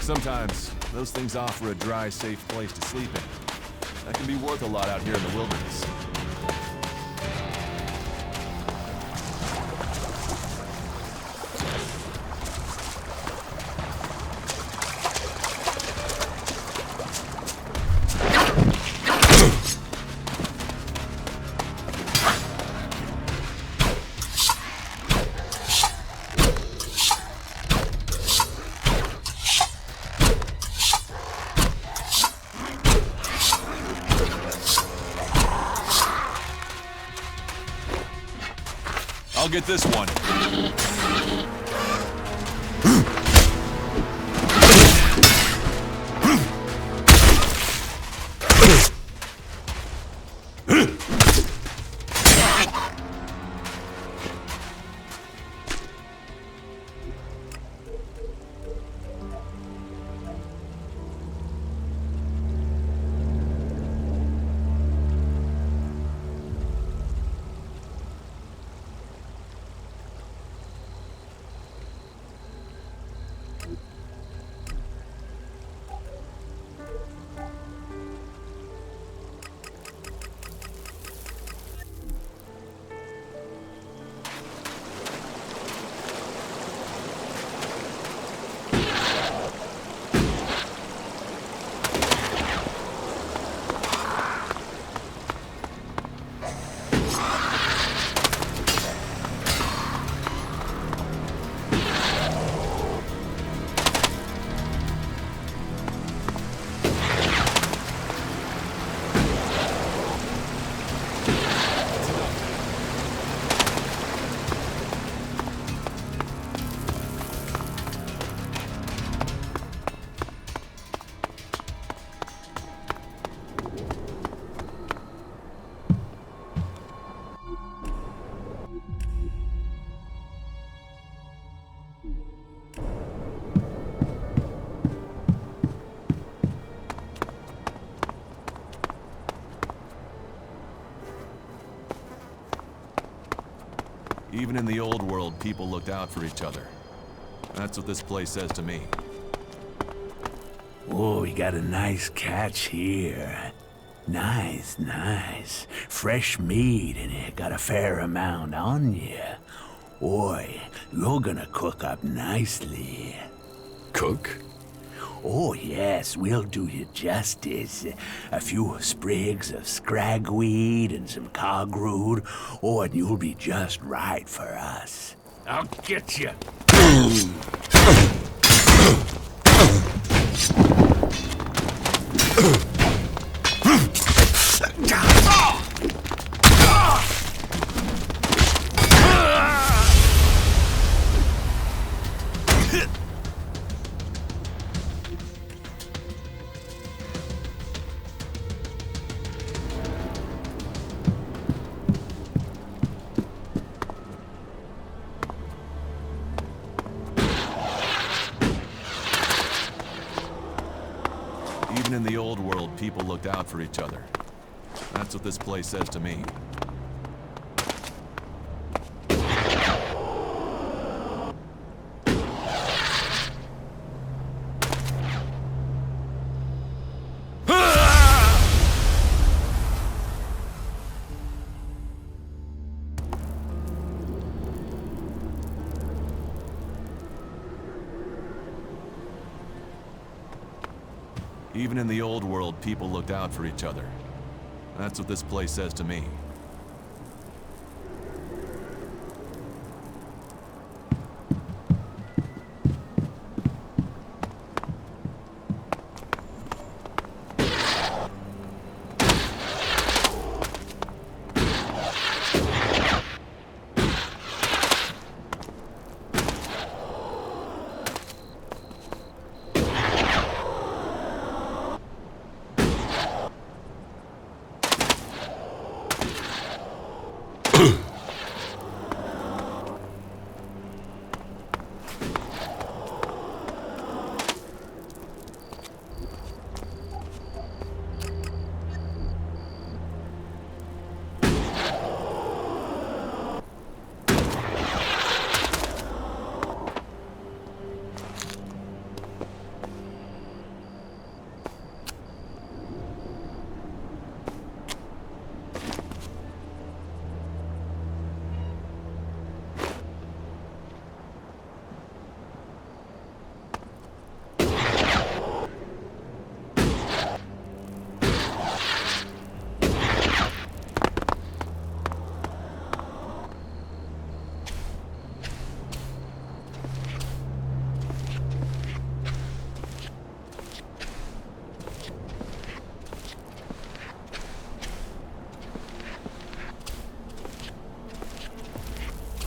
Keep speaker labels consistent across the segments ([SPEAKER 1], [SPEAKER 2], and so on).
[SPEAKER 1] Sometimes, those things offer a dry, safe place to sleep in. That can be worth a lot out here in the wilderness. I'll get this one. Even in the old world, people looked out for each other. That's what this place says to me.
[SPEAKER 2] Oh, we got a nice catch here. Nice, nice. Fresh meat, and it got a fair amount on you. Boy, you're gonna cook up nicely.
[SPEAKER 3] Cook?
[SPEAKER 2] Oh, yes, we'll do you justice. A few sprigs of scragweed and some cogroot. Oh, and you'll be just right for us. I'll get you.
[SPEAKER 1] Even in the old world, people looked out for each other. That's what this place says to me. Even in the old world, people looked out for each other. That's what this place says to me.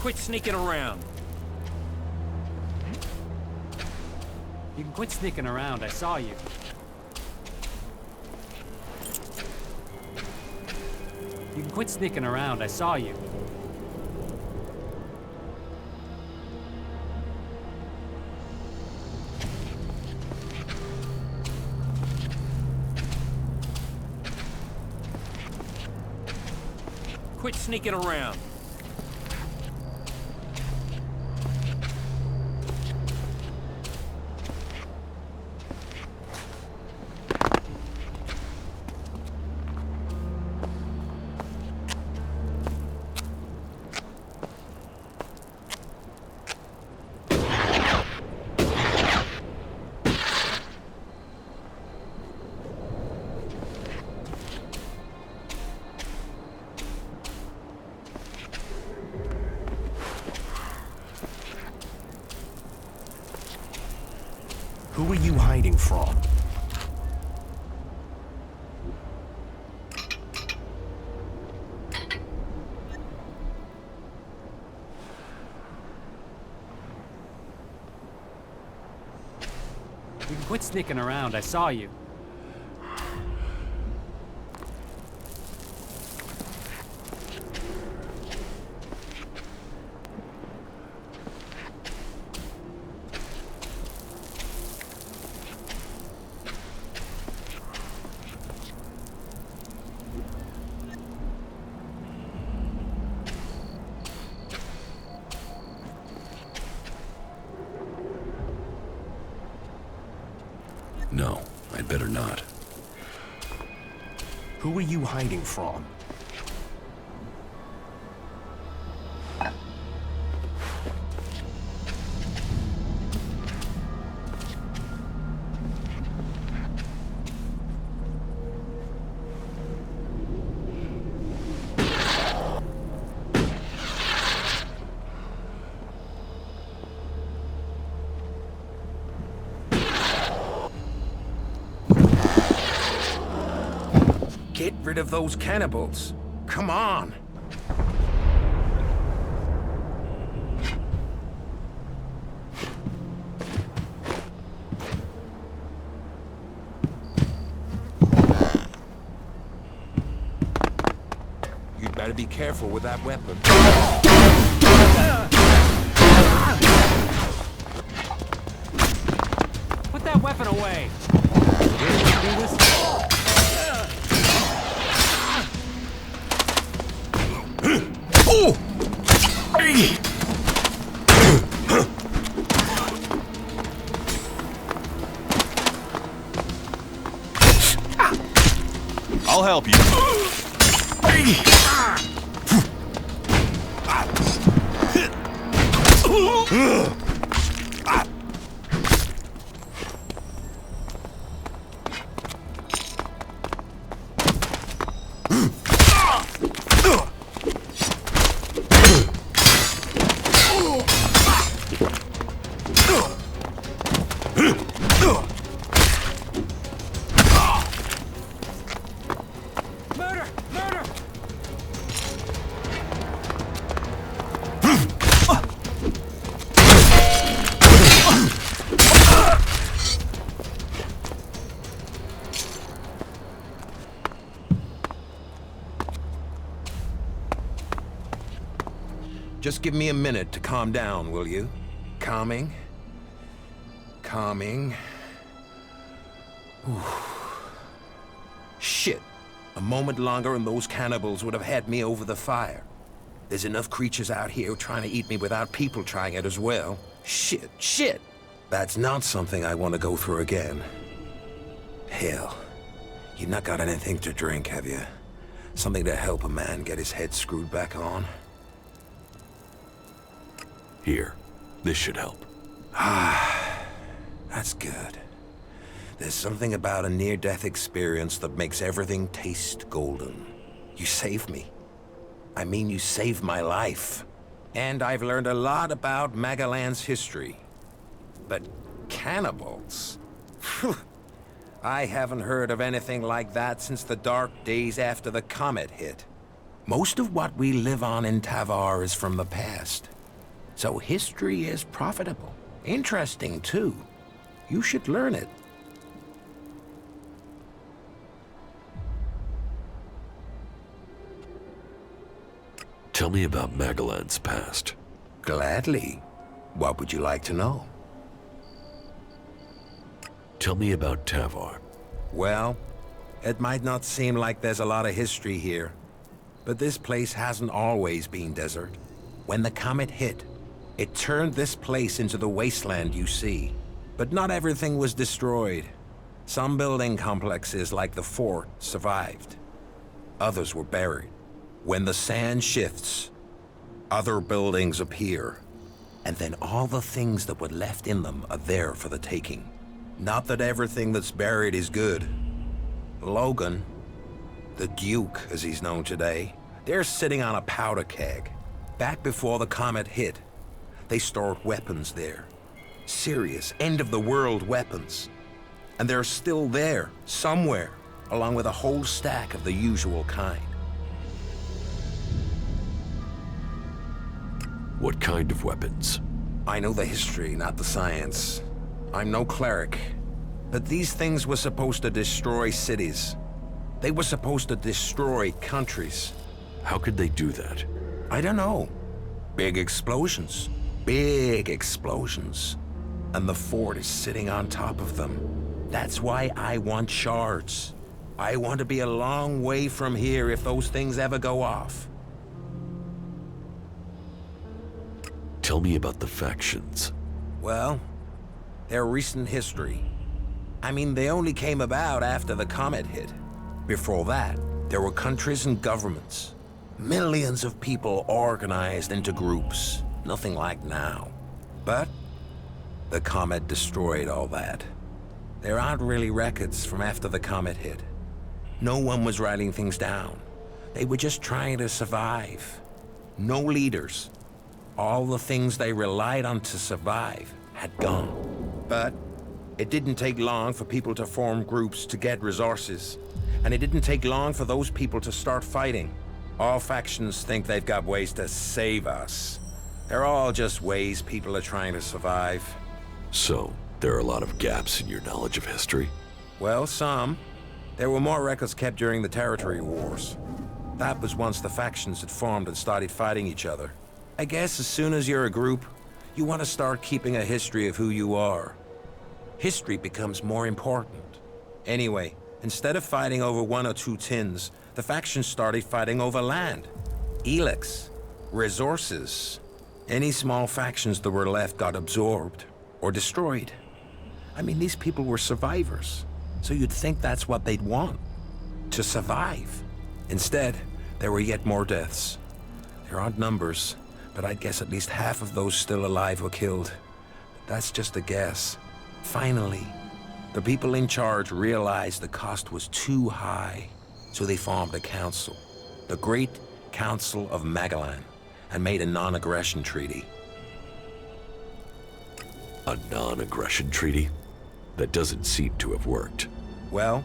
[SPEAKER 4] Quit sneaking around.
[SPEAKER 5] You can quit sneaking around, I saw you. You can quit sneaking around, I saw you.
[SPEAKER 4] Quit sneaking around.
[SPEAKER 3] Who are you hiding from?
[SPEAKER 5] You can quit sneaking around, I saw you.
[SPEAKER 3] I'd better not.
[SPEAKER 6] Who are you hiding from?
[SPEAKER 7] Get rid of those cannibals. Come on. You'd better be careful with that weapon.
[SPEAKER 5] Put that weapon away! Do this?
[SPEAKER 1] I'll help you.
[SPEAKER 5] Murder! Murder!
[SPEAKER 7] Just give me a minute to calm down, will you? Calming. Calming. Whew. Shit. A moment longer and those cannibals would have had me over the fire. There's enough creatures out here trying to eat me without people trying it as well. Shit. That's not something I want to go through again. Hell. You've not got anything to drink, have you? Something to help a man get his head screwed back on?
[SPEAKER 3] Here. This should help.
[SPEAKER 7] That's good. There's something about a near-death experience that makes everything taste golden. You saved me. I mean, you saved my life. And I've learned a lot about Magalan's history. But cannibals? Phew. I haven't heard of anything like that since the dark days after the comet hit. Most of what we live on in Tavar is from the past. So history is profitable. Interesting, too. You should learn it.
[SPEAKER 3] Tell me about Magalan's past.
[SPEAKER 7] Gladly. What would you like to know?
[SPEAKER 3] Tell me about Tavar.
[SPEAKER 7] Well, it might not seem like there's a lot of history here, but this place hasn't always been desert. When the comet hit, it turned this place into the wasteland you see. But not everything was destroyed. Some building complexes, like the fort, survived. Others were buried. When the sand shifts, other buildings appear. And then all the things that were left in them are there for the taking. Not that everything that's buried is good. Logan, the Duke as he's known today, they're sitting on a powder keg. Back before the comet hit, they stored weapons there. Serious, end-of-the-world weapons. And they're still there, somewhere, along with a whole stack of the usual kind.
[SPEAKER 3] What kind of weapons?
[SPEAKER 7] I know the history, not the science. I'm no cleric. But these things were supposed to destroy cities. They were supposed to destroy countries.
[SPEAKER 3] How could they do that?
[SPEAKER 7] I don't know. Big explosions. Big explosions. And the fort is sitting on top of them. That's why I want shards. I want to be a long way from here if those things ever go off.
[SPEAKER 3] Tell me about the factions.
[SPEAKER 7] Well, their recent history. I mean, they only came about after the comet hit. Before that, there were countries and governments. Millions of people organized into groups. Nothing like now. But the comet destroyed all that. There aren't really records from after the comet hit. No one was writing things down. They were just trying to survive. No leaders. All the things they relied on to survive had gone. But it didn't take long for people to form groups to get resources. And it didn't take long for those people to start fighting. All factions think they've got ways to save us. They're all just ways people are trying to survive.
[SPEAKER 3] So, there are a lot of gaps in your knowledge of history?
[SPEAKER 7] Well, some. There were more records kept during the territory wars. That was once the factions had formed and started fighting each other. I guess as soon as you're a group, you want to start keeping a history of who you are. History becomes more important. Anyway, instead of fighting over 1 or 2 tins, the factions started fighting over land. ELEX. Resources. Any small factions that were left got absorbed or destroyed. I mean, these people were survivors, so you'd think that's what they'd want. To survive. Instead, there were yet more deaths. There aren't numbers, but I'd guess at least half of those still alive were killed. That's just a guess. Finally, the people in charge realized the cost was too high, so they formed a council, the Great Council of Magellan, and made a non-aggression treaty.
[SPEAKER 3] A non-aggression treaty? That doesn't seem to have worked.
[SPEAKER 7] Well,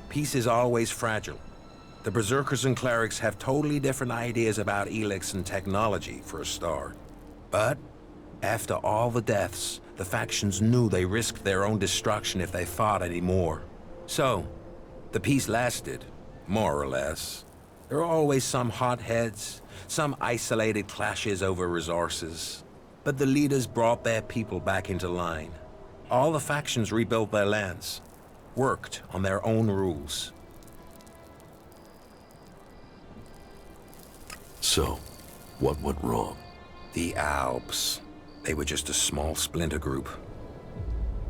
[SPEAKER 7] peace is always fragile. The Berserkers and Clerics have totally different ideas about ELEX and technology, for a start. But after all the deaths, the factions knew they risked their own destruction if they fought anymore. So, the peace lasted, more or less. There are always some hotheads, some isolated clashes over resources. But the leaders brought their people back into line. All the factions rebuilt their lands, worked on their own rules.
[SPEAKER 3] So, what went wrong?
[SPEAKER 7] The Alps. They were just a small splinter group.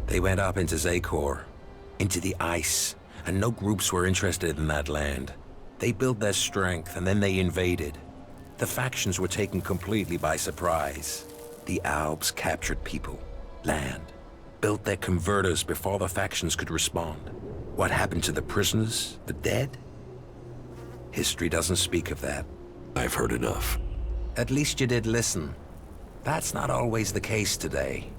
[SPEAKER 7] They went up into Zakor, into the ice, and no groups were interested in that land. They built their strength, and then they invaded. The factions were taken completely by surprise. The Alps captured people, land, built their converters before the factions could respond. What happened to the prisoners, the dead? History doesn't speak of that.
[SPEAKER 3] I've heard enough.
[SPEAKER 7] At least you did listen. That's not always the case today.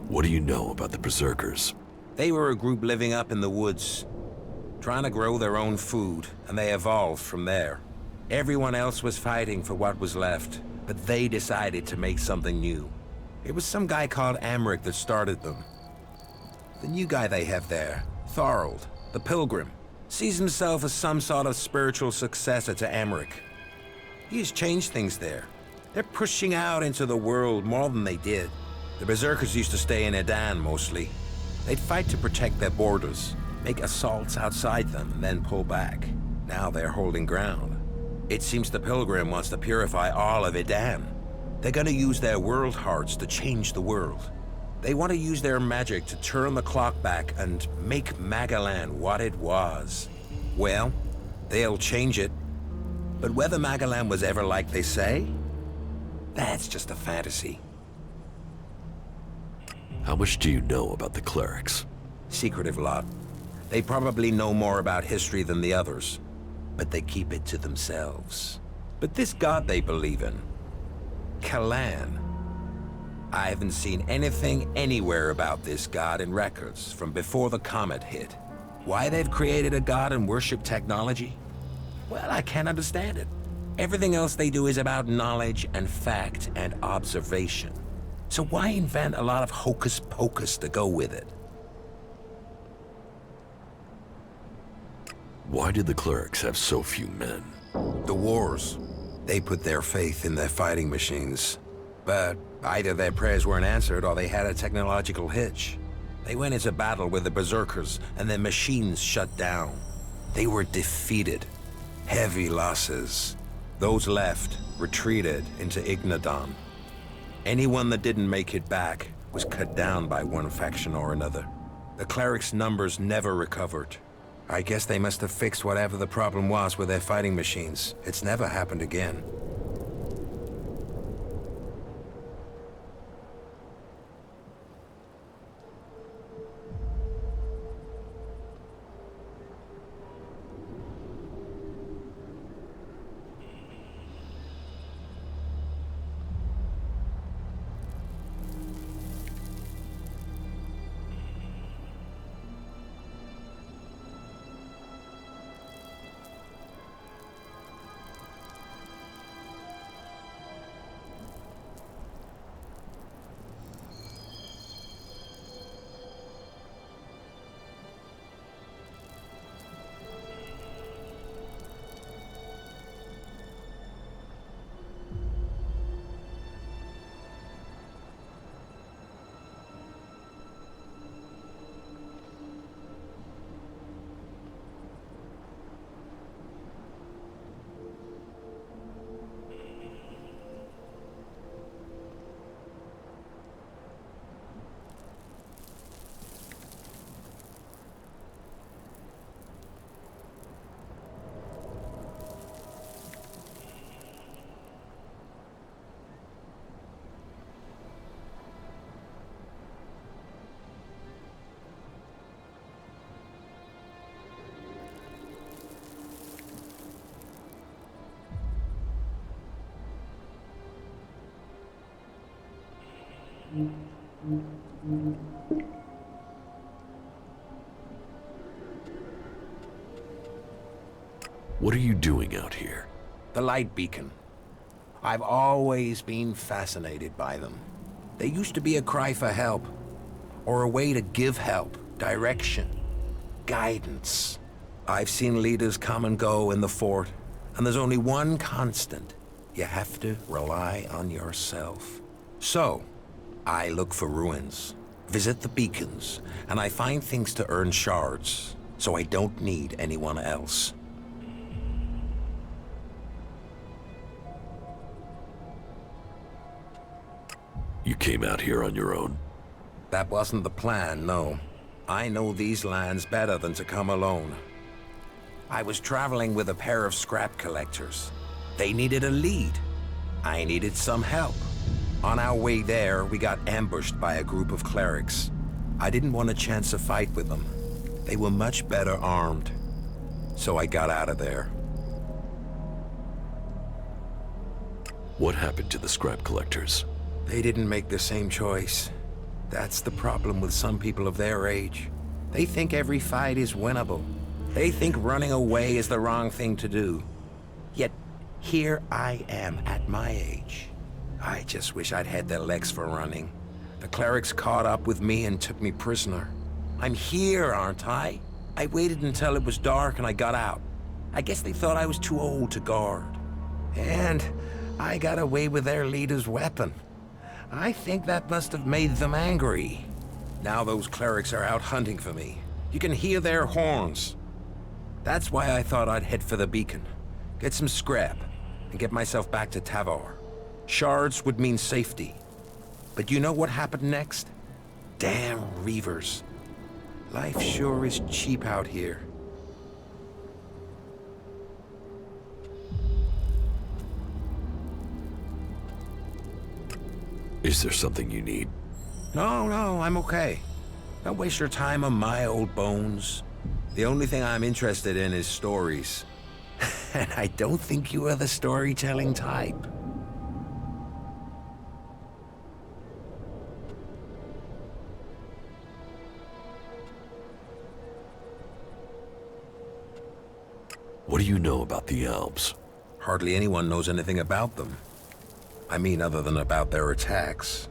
[SPEAKER 3] What do you know about the Berserkers?
[SPEAKER 7] They were a group living up in the woods, trying to grow their own food, and they evolved from there. Everyone else was fighting for what was left, but they decided to make something new. It was some guy called Amric that started them. The new guy they have there, Thorold, the Pilgrim, sees himself as some sort of spiritual successor to Amric. He has changed things there. They're pushing out into the world more than they did. The Berserkers used to stay in Edan mostly. They'd fight to protect their borders, make assaults outside them, and then pull back. Now they're holding ground. It seems the Pilgrim wants to purify all of Edan. They're gonna use their world hearts to change the world. They want to use their magic to turn the clock back and make Magellan what it was. Well, they'll change it. But whether Magellan was ever like they say, that's just a fantasy.
[SPEAKER 3] How much do you know about the clerics?
[SPEAKER 7] Secretive lot. They probably know more about history than the others, but they keep it to themselves. But this god they believe in, Kalan, I haven't seen anything anywhere about this god in records from before the comet hit. Why they've created a god and worship technology? Well, I can't understand it. Everything else they do is about knowledge and fact and observation. So why invent a lot of hocus pocus to go with it?
[SPEAKER 3] Why did the clerics have so few men?
[SPEAKER 7] The wars. They put their faith in their fighting machines. But either their prayers weren't answered or they had a technological hitch. They went into battle with the Berserkers and their machines shut down. They were defeated. Heavy losses. Those left retreated into Ignadon. Anyone that didn't make it back was cut down by one faction or another. The clerics' numbers never recovered. I guess they must have fixed whatever the problem was with their fighting machines. It's never happened again.
[SPEAKER 3] What are you doing out here?
[SPEAKER 7] The light beacon. I've always been fascinated by them. They used to be a cry for help, or a way to give help, direction, guidance. I've seen leaders come and go in the fort, and there's only one constant. You have to rely on yourself. So, I look for ruins, visit the beacons, and I find things to earn shards, so I don't need anyone else.
[SPEAKER 3] You came out here on your own?
[SPEAKER 7] That wasn't the plan, no. I know these lands better than to come alone. I was traveling with a pair of scrap collectors. They needed a lead. I needed some help. On our way there, we got ambushed by a group of clerics. I didn't want a chance to fight with them. They were much better armed. So I got out of there.
[SPEAKER 3] What happened to the scrap collectors?
[SPEAKER 7] They didn't make the same choice. That's the problem with some people of their age. They think every fight is winnable. They think running away is the wrong thing to do. Yet, here I am at my age. I just wish I'd had their legs for running. The clerics caught up with me and took me prisoner. I'm here, aren't I? I waited until it was dark and I got out. I guess they thought I was too old to guard. And I got away with their leader's weapon. I think that must have made them angry. Now those clerics are out hunting for me. You can hear their horns. That's why I thought I'd head for the beacon, get some scrap, and get myself back to Tavor. Shards would mean safety. But you know what happened next? Damn Reavers. Life sure is cheap out here.
[SPEAKER 3] Is there something you need?
[SPEAKER 7] No, I'm okay. Don't waste your time on my old bones. The only thing I'm interested in is stories. And I don't think you are the storytelling type.
[SPEAKER 3] What do you know about the elves?
[SPEAKER 7] Hardly anyone knows anything about them. I mean, other than about their attacks.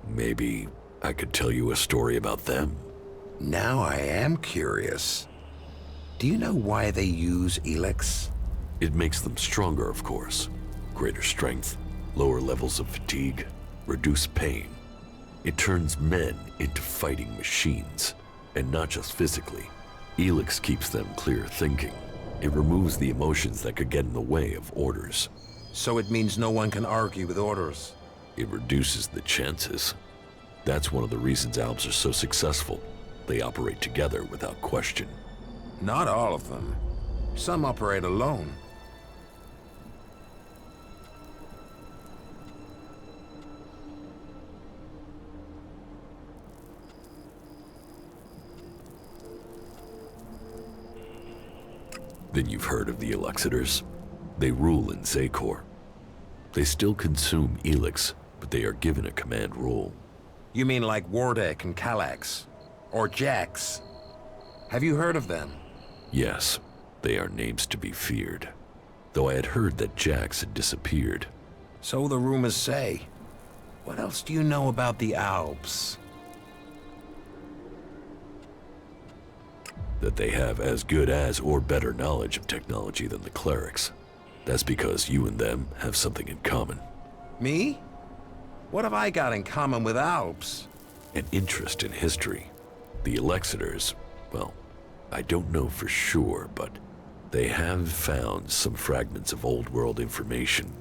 [SPEAKER 3] Maybe I could tell you a story about them.
[SPEAKER 7] Now I am curious. Do you know why they use ELEX?
[SPEAKER 3] It makes them stronger, of course. Greater strength, lower levels of fatigue, reduced pain. It turns men into fighting machines, and not just physically. ELEX keeps them clear thinking. It removes the emotions that could get in the way of orders.
[SPEAKER 7] So it means no one can argue with orders.
[SPEAKER 3] It reduces the chances. That's one of the reasons Alps are so successful. They operate together without question.
[SPEAKER 7] Not all of them. Some operate alone.
[SPEAKER 3] Then you've heard of the Elexitors. They rule in Zakor. They still consume ELEX, but they are given a command role.
[SPEAKER 7] You mean like Wardek and Kallax? Or Jax? Have you heard of them?
[SPEAKER 3] Yes, they are names to be feared. Though I had heard that Jax had disappeared.
[SPEAKER 7] So the rumors say. What else do you know about the Alps?
[SPEAKER 3] That they have as good as or better knowledge of technology than the clerics. That's because you and them have something in common.
[SPEAKER 7] Me? What have I got in common with Alps?
[SPEAKER 3] An interest in history. The Elexitors, well, I don't know for sure, but they have found some fragments of old world information.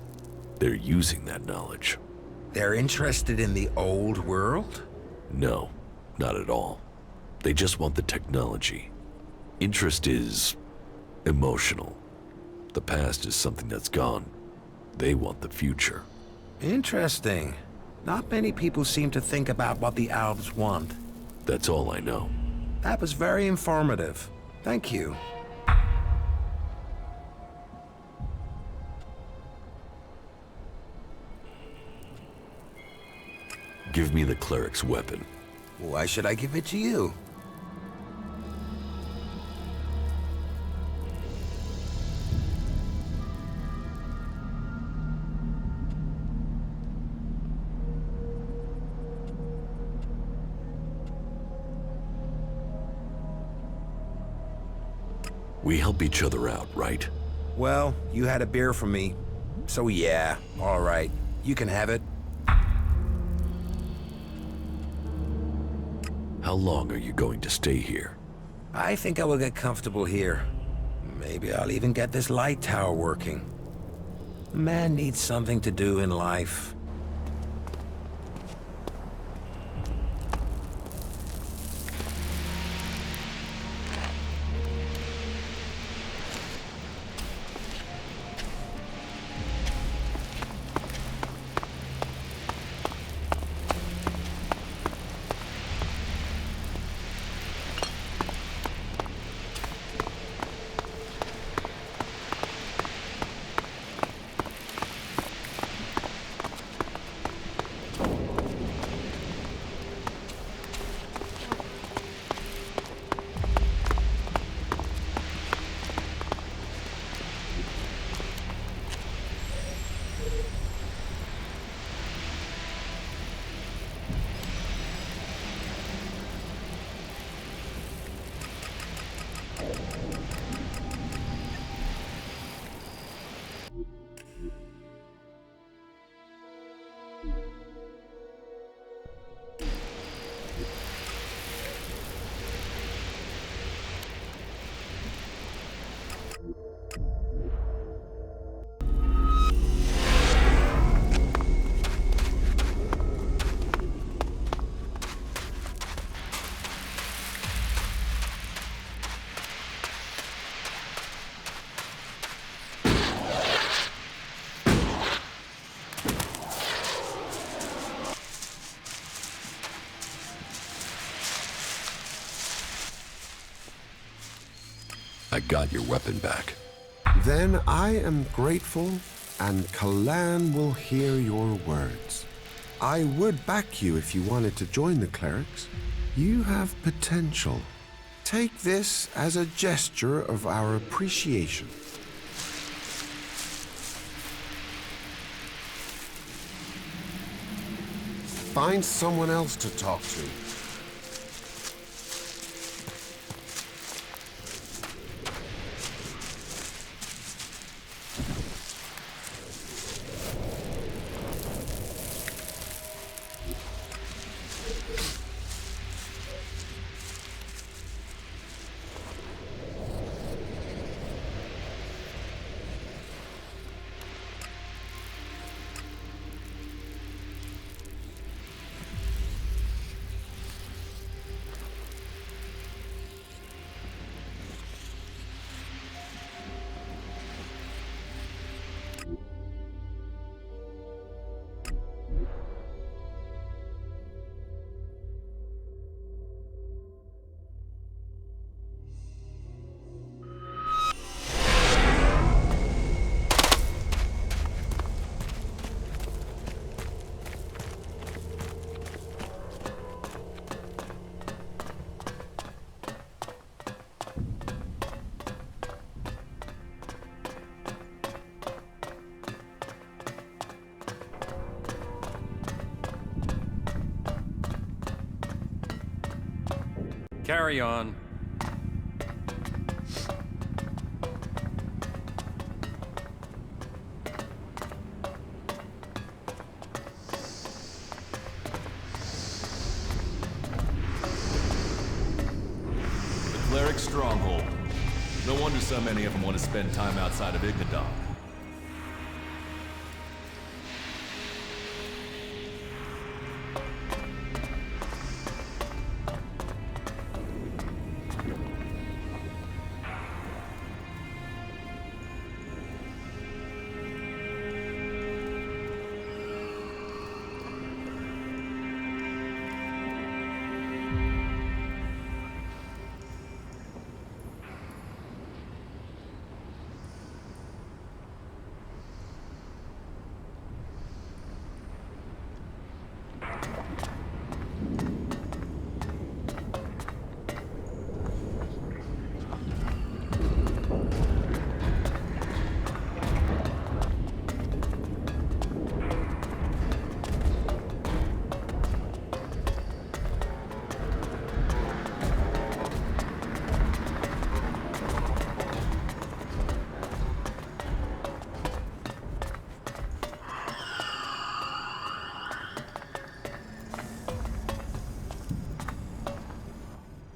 [SPEAKER 3] They're using that knowledge.
[SPEAKER 7] They're interested in the old world?
[SPEAKER 3] No, not at all. They just want the technology. Interest is emotional. The past is something that's gone. They want the future.
[SPEAKER 7] Interesting. Not many people seem to think about what the Alps want.
[SPEAKER 3] That's all I know.
[SPEAKER 7] That was very informative. Thank you.
[SPEAKER 3] Give me the cleric's weapon.
[SPEAKER 7] Why should I give it to you?
[SPEAKER 3] We help each other out, right?
[SPEAKER 7] Well, you had a beer from me. So yeah, all right. You can have it.
[SPEAKER 3] How long are you going to stay here?
[SPEAKER 7] I think I will get comfortable here. Maybe I'll even get this light tower working. A man needs something to do in life.
[SPEAKER 3] I got your weapon back.
[SPEAKER 6] Then I am grateful, and Kalan will hear your words. I would back you if you wanted to join the clerics. You have potential. Take this as a gesture of our appreciation. Find someone else to talk to.
[SPEAKER 4] Carry on.
[SPEAKER 1] The cleric's stronghold. No wonder so many of them want to spend time outside of Ignadon.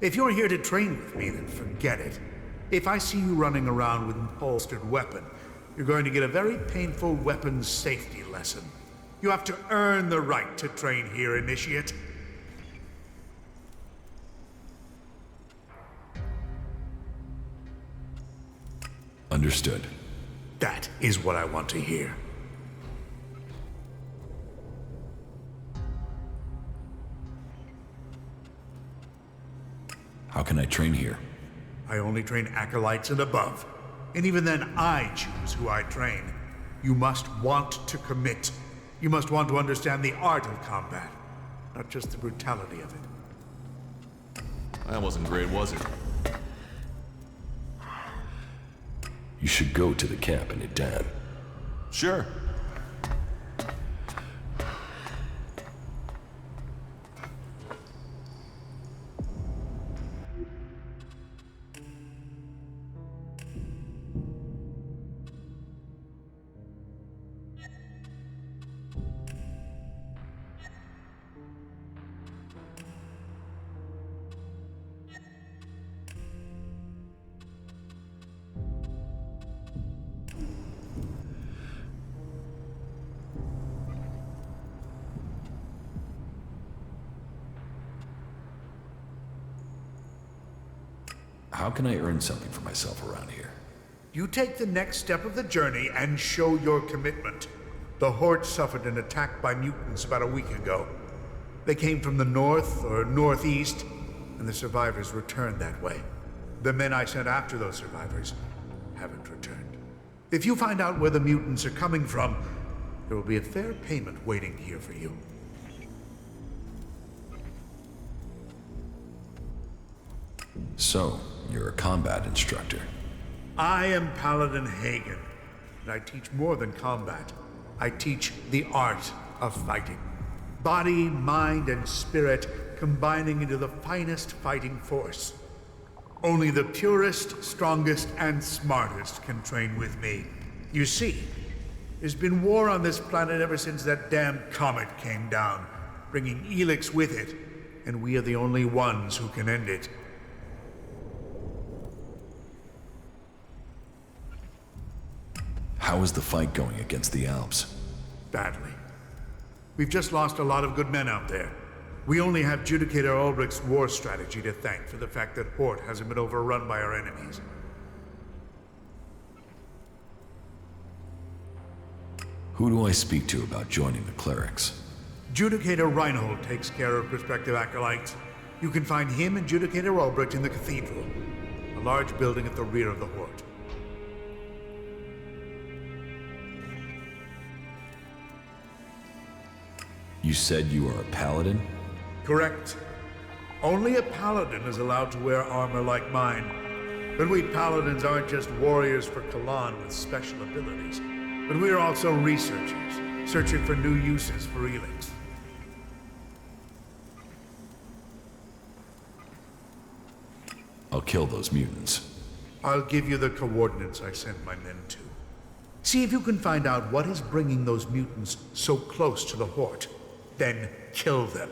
[SPEAKER 8] If you're here to train with me, then forget it. If I see you running around with an holstered weapon, you're going to get a very painful weapons safety lesson. You have to earn the right to train here, Initiate.
[SPEAKER 3] Understood.
[SPEAKER 8] That is what I want to hear.
[SPEAKER 3] How can I train here?
[SPEAKER 8] I only train acolytes and above. And even then, I choose who I train. You must want to commit. You must want to understand the art of combat, not just the brutality of it.
[SPEAKER 1] That wasn't great, was it?
[SPEAKER 3] You should go to the camp in Idan.
[SPEAKER 1] Sure.
[SPEAKER 3] How can I earn something for myself around here?
[SPEAKER 8] You take the next step of the journey and show your commitment. The Horde suffered an attack by mutants about a week ago. They came from the north or northeast, and the survivors returned that way. The men I sent after those survivors haven't returned. If you find out where the mutants are coming from, there will be a fair payment waiting here for you.
[SPEAKER 3] So, you're a combat instructor.
[SPEAKER 8] I am Paladin Hagen, and I teach more than combat. I teach the art of fighting. Body, mind, and spirit combining into the finest fighting force. Only the purest, strongest, and smartest can train with me. You see, there's been war on this planet ever since that damn comet came down, bringing ELEX with it, and we are the only ones who can end it.
[SPEAKER 3] How is the fight going against the Alps?
[SPEAKER 8] Badly. We've just lost a lot of good men out there. We only have Judicator Ulbrich's war strategy to thank for the fact that Hort hasn't been overrun by our enemies.
[SPEAKER 3] Who do I speak to about joining the clerics?
[SPEAKER 8] Judicator Reinhold takes care of prospective acolytes. You can find him and Judicator Ulbrich in the cathedral, a large building at the rear of the Hort.
[SPEAKER 3] You said you are a paladin?
[SPEAKER 8] Correct. Only a paladin is allowed to wear armor like mine. But we paladins aren't just warriors for Kalan with special abilities, but we are also researchers, searching for new uses for ELEX.
[SPEAKER 3] I'll kill those mutants.
[SPEAKER 8] I'll give you the coordinates I sent my men to. See if you can find out what is bringing those mutants so close to the Hort. Then kill them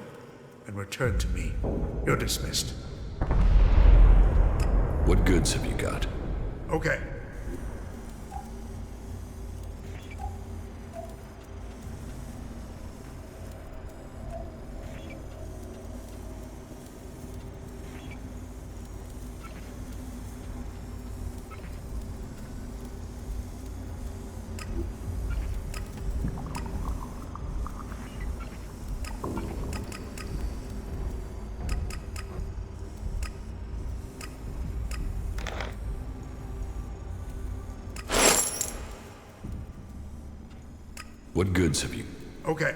[SPEAKER 8] and return to me. You're dismissed.
[SPEAKER 3] What goods have you got?
[SPEAKER 8] Okay.
[SPEAKER 3] What goods have you?
[SPEAKER 8] Okay.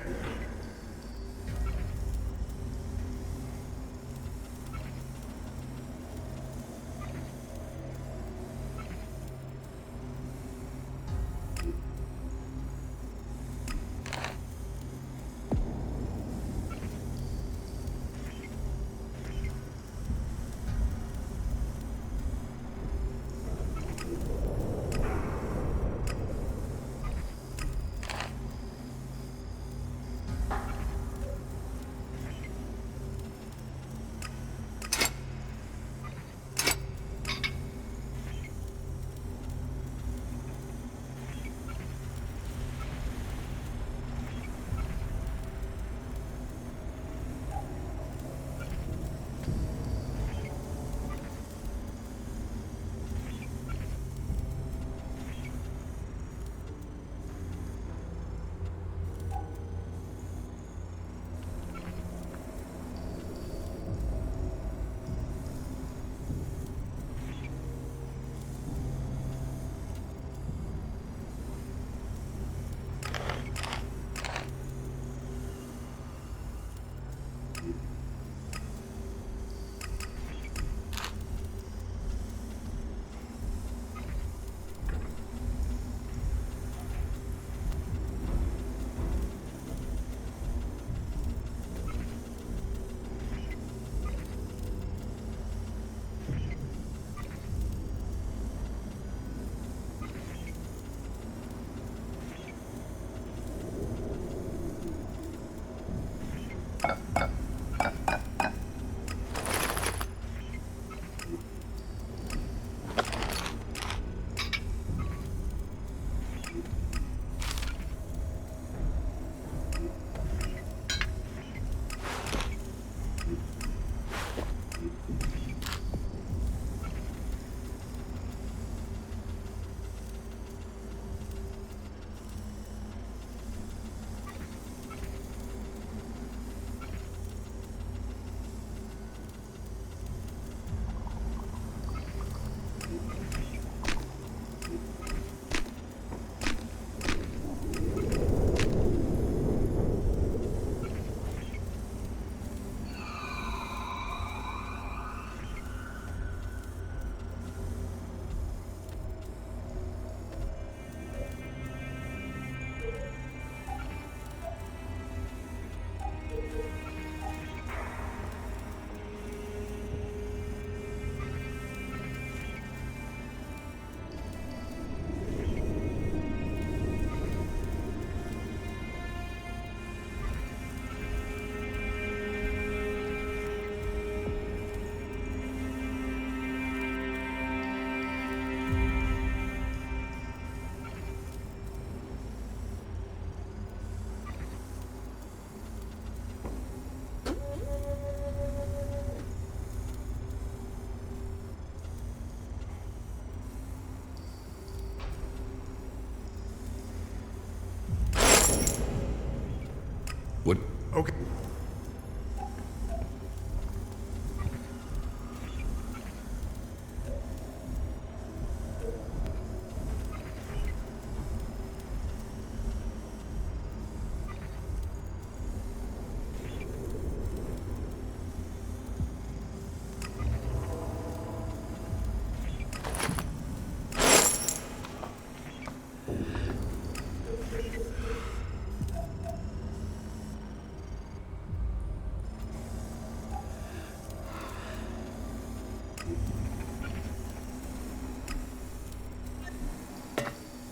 [SPEAKER 3] What?
[SPEAKER 8] Okay.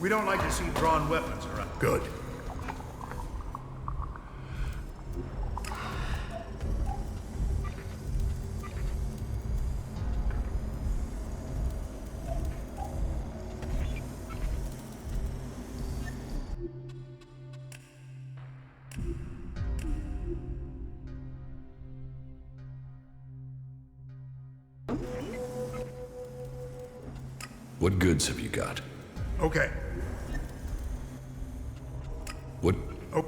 [SPEAKER 8] We don't like to see drawn weapons around. Good.
[SPEAKER 3] What goods have you got?
[SPEAKER 8] Okay.
[SPEAKER 3] What?
[SPEAKER 8] Oh.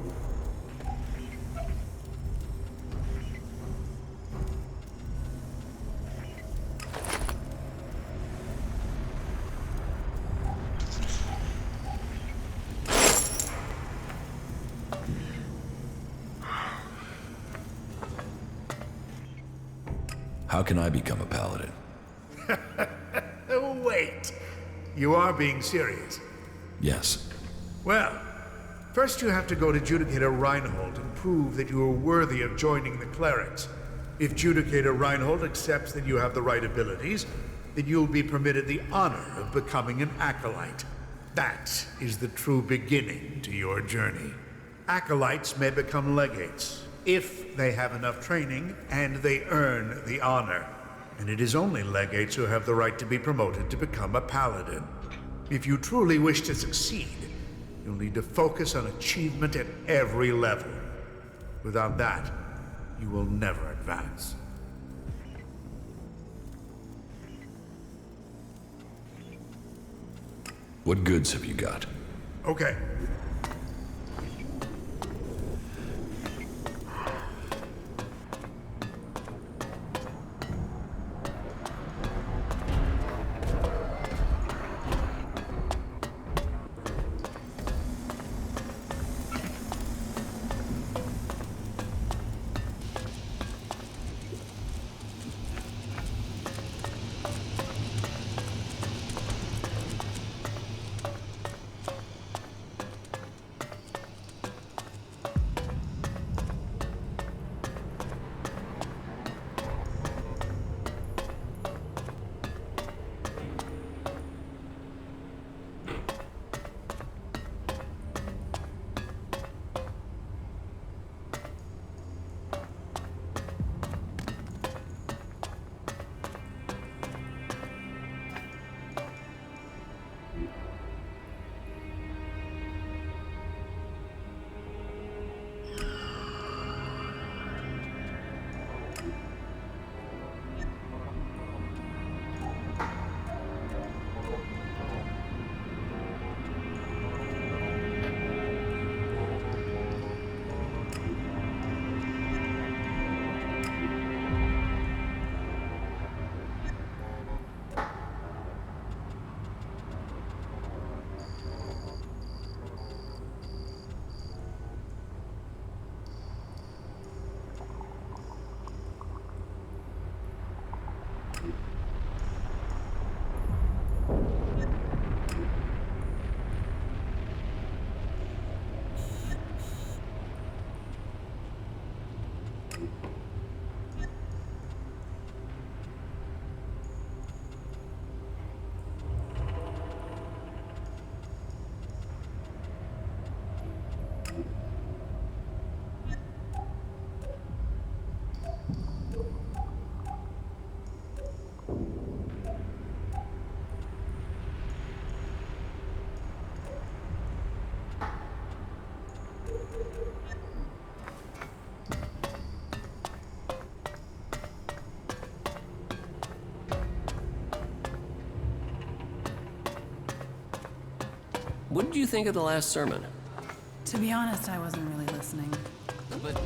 [SPEAKER 3] How can I become a paladin?
[SPEAKER 8] Oh, wait. You are being serious.
[SPEAKER 3] Yes.
[SPEAKER 8] Well, first you have to go to Judicator Reinhold and prove that you are worthy of joining the clerics. If Judicator Reinhold accepts that you have the right abilities, then you'll be permitted the honor of becoming an acolyte. That is the true beginning to your journey. Acolytes may become legates, if they have enough training and they earn the honor. And it is only legates who have the right to be promoted to become a paladin. If you truly wish to succeed, you'll need to focus on achievement at every level. Without that, you will never advance.
[SPEAKER 3] What goods have you got?
[SPEAKER 8] Okay.
[SPEAKER 9] What did you think of the last sermon?
[SPEAKER 10] To be honest, I wasn't really listening.
[SPEAKER 9] But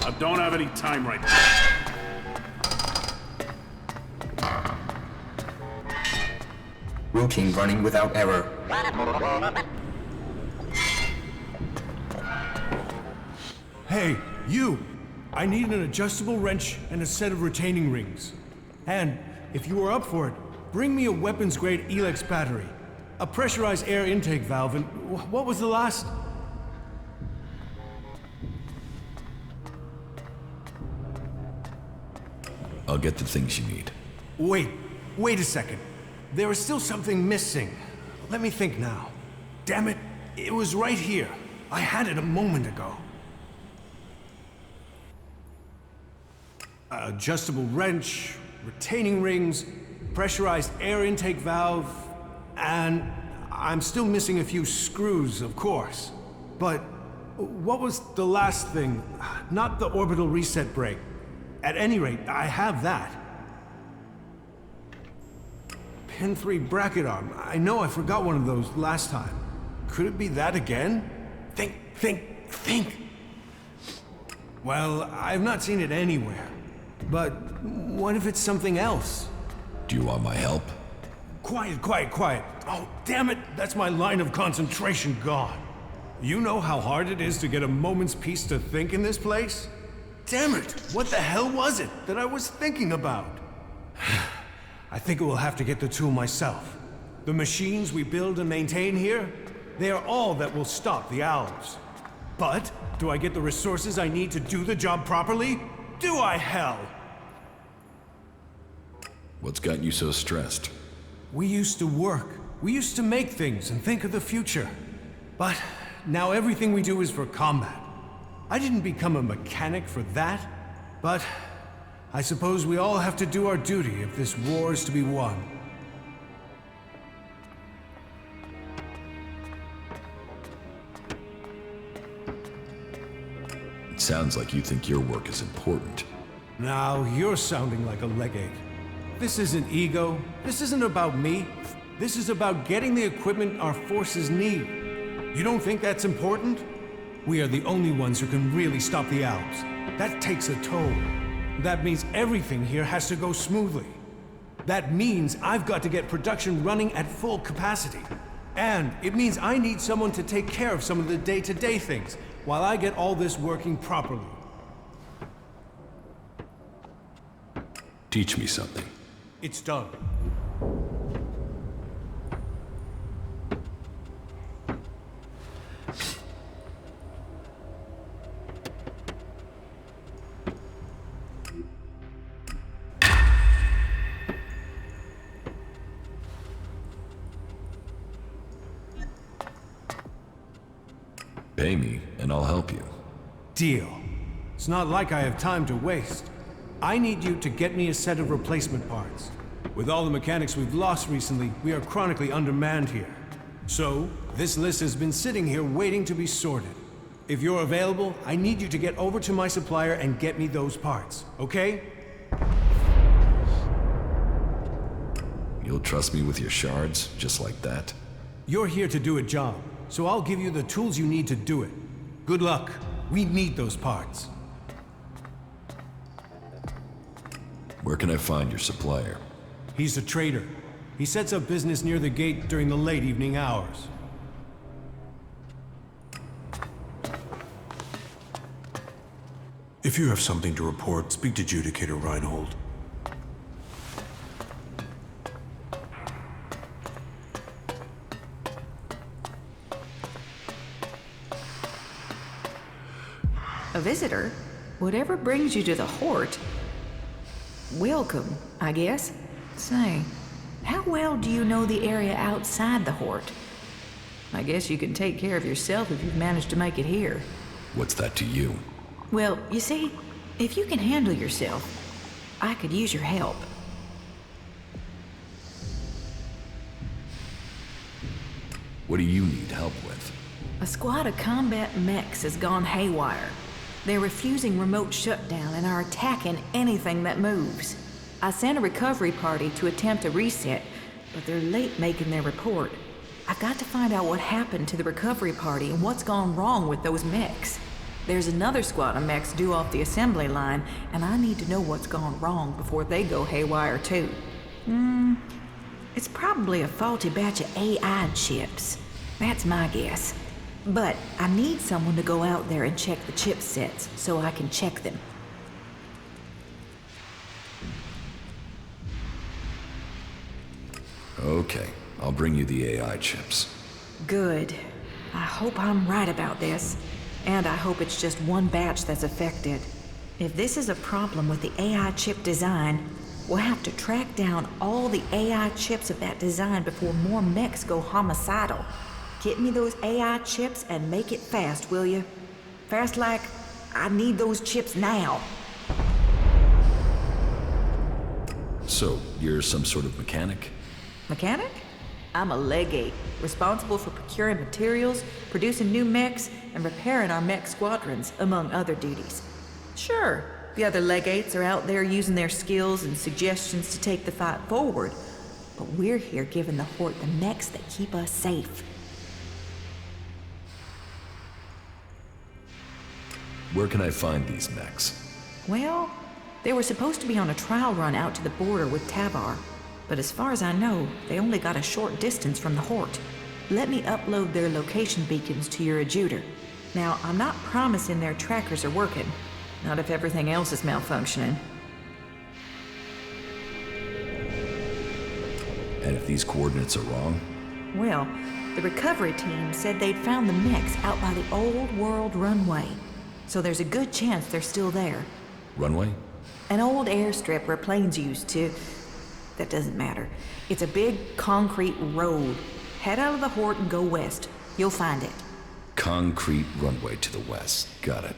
[SPEAKER 11] I don't have any time right now.
[SPEAKER 12] Routine running without error. Hey, you! I need an adjustable wrench and a set of retaining rings. And, if you are up for it, bring me a weapons-grade ELEX battery, a pressurized air intake valve, and what was the last?
[SPEAKER 3] I'll get the things you need.
[SPEAKER 12] Wait a second. There is still something missing. Let me think now. Damn it, it was right here. I had it a moment ago. Adjustable wrench, retaining rings, pressurized air intake valve, and I'm still missing a few screws, of course. But what was the last thing? Not the orbital reset brake. At any rate, I have that. Pin 3 bracket arm. I know I forgot one of those last time. Could it be that again? Think! Well, I've not seen it anywhere. But what if it's something else?
[SPEAKER 3] Do you want my help?
[SPEAKER 12] Quiet. Oh, damn it! That's my line of concentration gone. You know how hard it is to get a moment's peace to think in this place? Damn it! What the hell was it that I was thinking about? I think I will have to get the tool myself. The machines we build and maintain here, they are all that will stop the owls. But, do I get the resources I need to do the job properly? Do I, hell?
[SPEAKER 3] What's got you so stressed?
[SPEAKER 12] We used to work. We used to make things and think of the future. But now everything we do is for combat. I didn't become a mechanic for that, but I suppose we all have to do our duty if this war is to be won.
[SPEAKER 3] It sounds like you think your work is important.
[SPEAKER 12] Now, you're sounding like a leg ache. This isn't ego. This isn't about me. This is about getting the equipment our forces need. You don't think that's important? We are the only ones who can really stop the owls. That takes a toll. That means everything here has to go smoothly. That means I've got to get production running at full capacity. And it means I need someone to take care of some of the day-to-day things while I get all this working properly.
[SPEAKER 3] Teach me something.
[SPEAKER 12] It's done.
[SPEAKER 3] Pay me, and I'll help you.
[SPEAKER 12] Deal. It's not like I have time to waste. I need you to get me a set of replacement parts. With all the mechanics we've lost recently, we are chronically undermanned here. So, this list has been sitting here waiting to be sorted. If you're available, I need you to get over to my supplier and get me those parts, okay?
[SPEAKER 3] You'll trust me with your shards, just like that?
[SPEAKER 12] You're here to do a job, so I'll give you the tools you need to do it. Good luck. We need those parts.
[SPEAKER 3] Where can I find your supplier?
[SPEAKER 12] He's a trader. He sets up business near the gate during the late evening hours.
[SPEAKER 13] If you have something to report, speak to Judicator Reinhold.
[SPEAKER 14] A visitor? Whatever brings you to the Hort? Welcome, I guess. Say, how well do you know the area outside the Hort? I guess you can take care of yourself if you've managed to make it here.
[SPEAKER 3] What's that to you?
[SPEAKER 14] Well, you see, if you can handle yourself, I could use your help.
[SPEAKER 3] What do you need help with?
[SPEAKER 14] A squad of combat mechs has gone haywire. They're refusing remote shutdown and are attacking anything that moves. I sent a recovery party to attempt a reset, but they're late making their report. I've got to find out what happened to the recovery party and what's gone wrong with those mechs. There's another squad of mechs due off the assembly line, and I need to know what's gone wrong before they go haywire too. It's probably a faulty batch of AI chips. That's my guess. But I need someone to go out there and check the chipsets so I can check them.
[SPEAKER 3] Okay, I'll bring you the AI chips.
[SPEAKER 14] Good. I hope I'm right about this. And I hope it's just one batch that's affected. If this is a problem with the AI chip design, we'll have to track down all the AI chips of that design before more mechs go homicidal. Get me those AI chips and make it fast, will you? Fast like, I need those chips now.
[SPEAKER 3] So, you're some sort of mechanic?
[SPEAKER 14] Mechanic? I'm a legate, responsible for procuring materials, producing new mechs, and repairing our mech squadrons, among other duties. Sure, the other legates are out there using their skills and suggestions to take the fight forward, but we're here giving the Horde the mechs that keep us safe.
[SPEAKER 3] Where can I find these mechs?
[SPEAKER 14] Well, they were supposed to be on a trial run out to the border with Tavar, but as far as I know, they only got a short distance from the Horde. Let me upload their location beacons to your adjuter. Now, I'm not promising their trackers are working, not if everything else is malfunctioning.
[SPEAKER 3] And if these coordinates are wrong?
[SPEAKER 14] Well, the recovery team said they'd found the mechs out by the old world runway, so there's a good chance they're still there.
[SPEAKER 3] Runway?
[SPEAKER 14] An old airstrip where planes used to... That doesn't matter. It's a big concrete road. Head out of the Horde and go west. You'll find it.
[SPEAKER 3] Concrete runway to the west. Got it.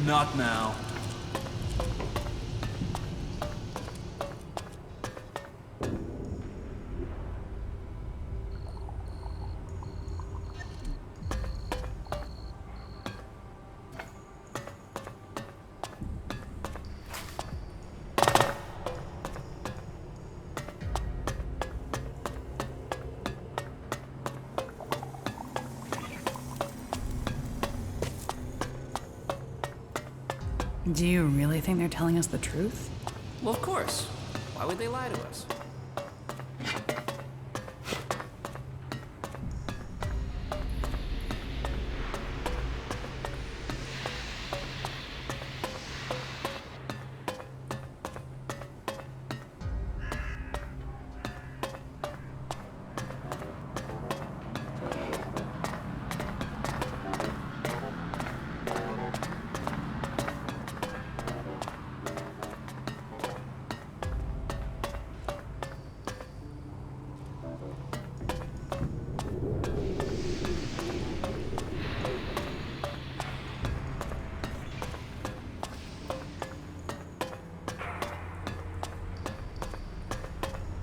[SPEAKER 5] Not now.
[SPEAKER 10] Do you really think they're telling us the truth?
[SPEAKER 9] Well, of course. Why would they lie to us?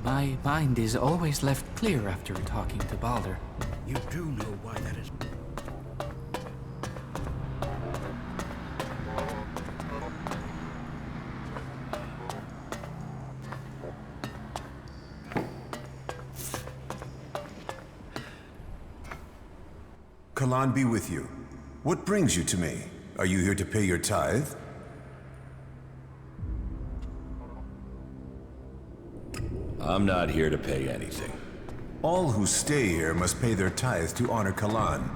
[SPEAKER 5] My mind is always left clear after talking to Balder.
[SPEAKER 2] You do know why that is.
[SPEAKER 13] Kalan be with you. What brings you to me? Are you here to pay your tithe?
[SPEAKER 3] I'm not here to pay anything.
[SPEAKER 13] All who stay here must pay their tithe to honor Kalan.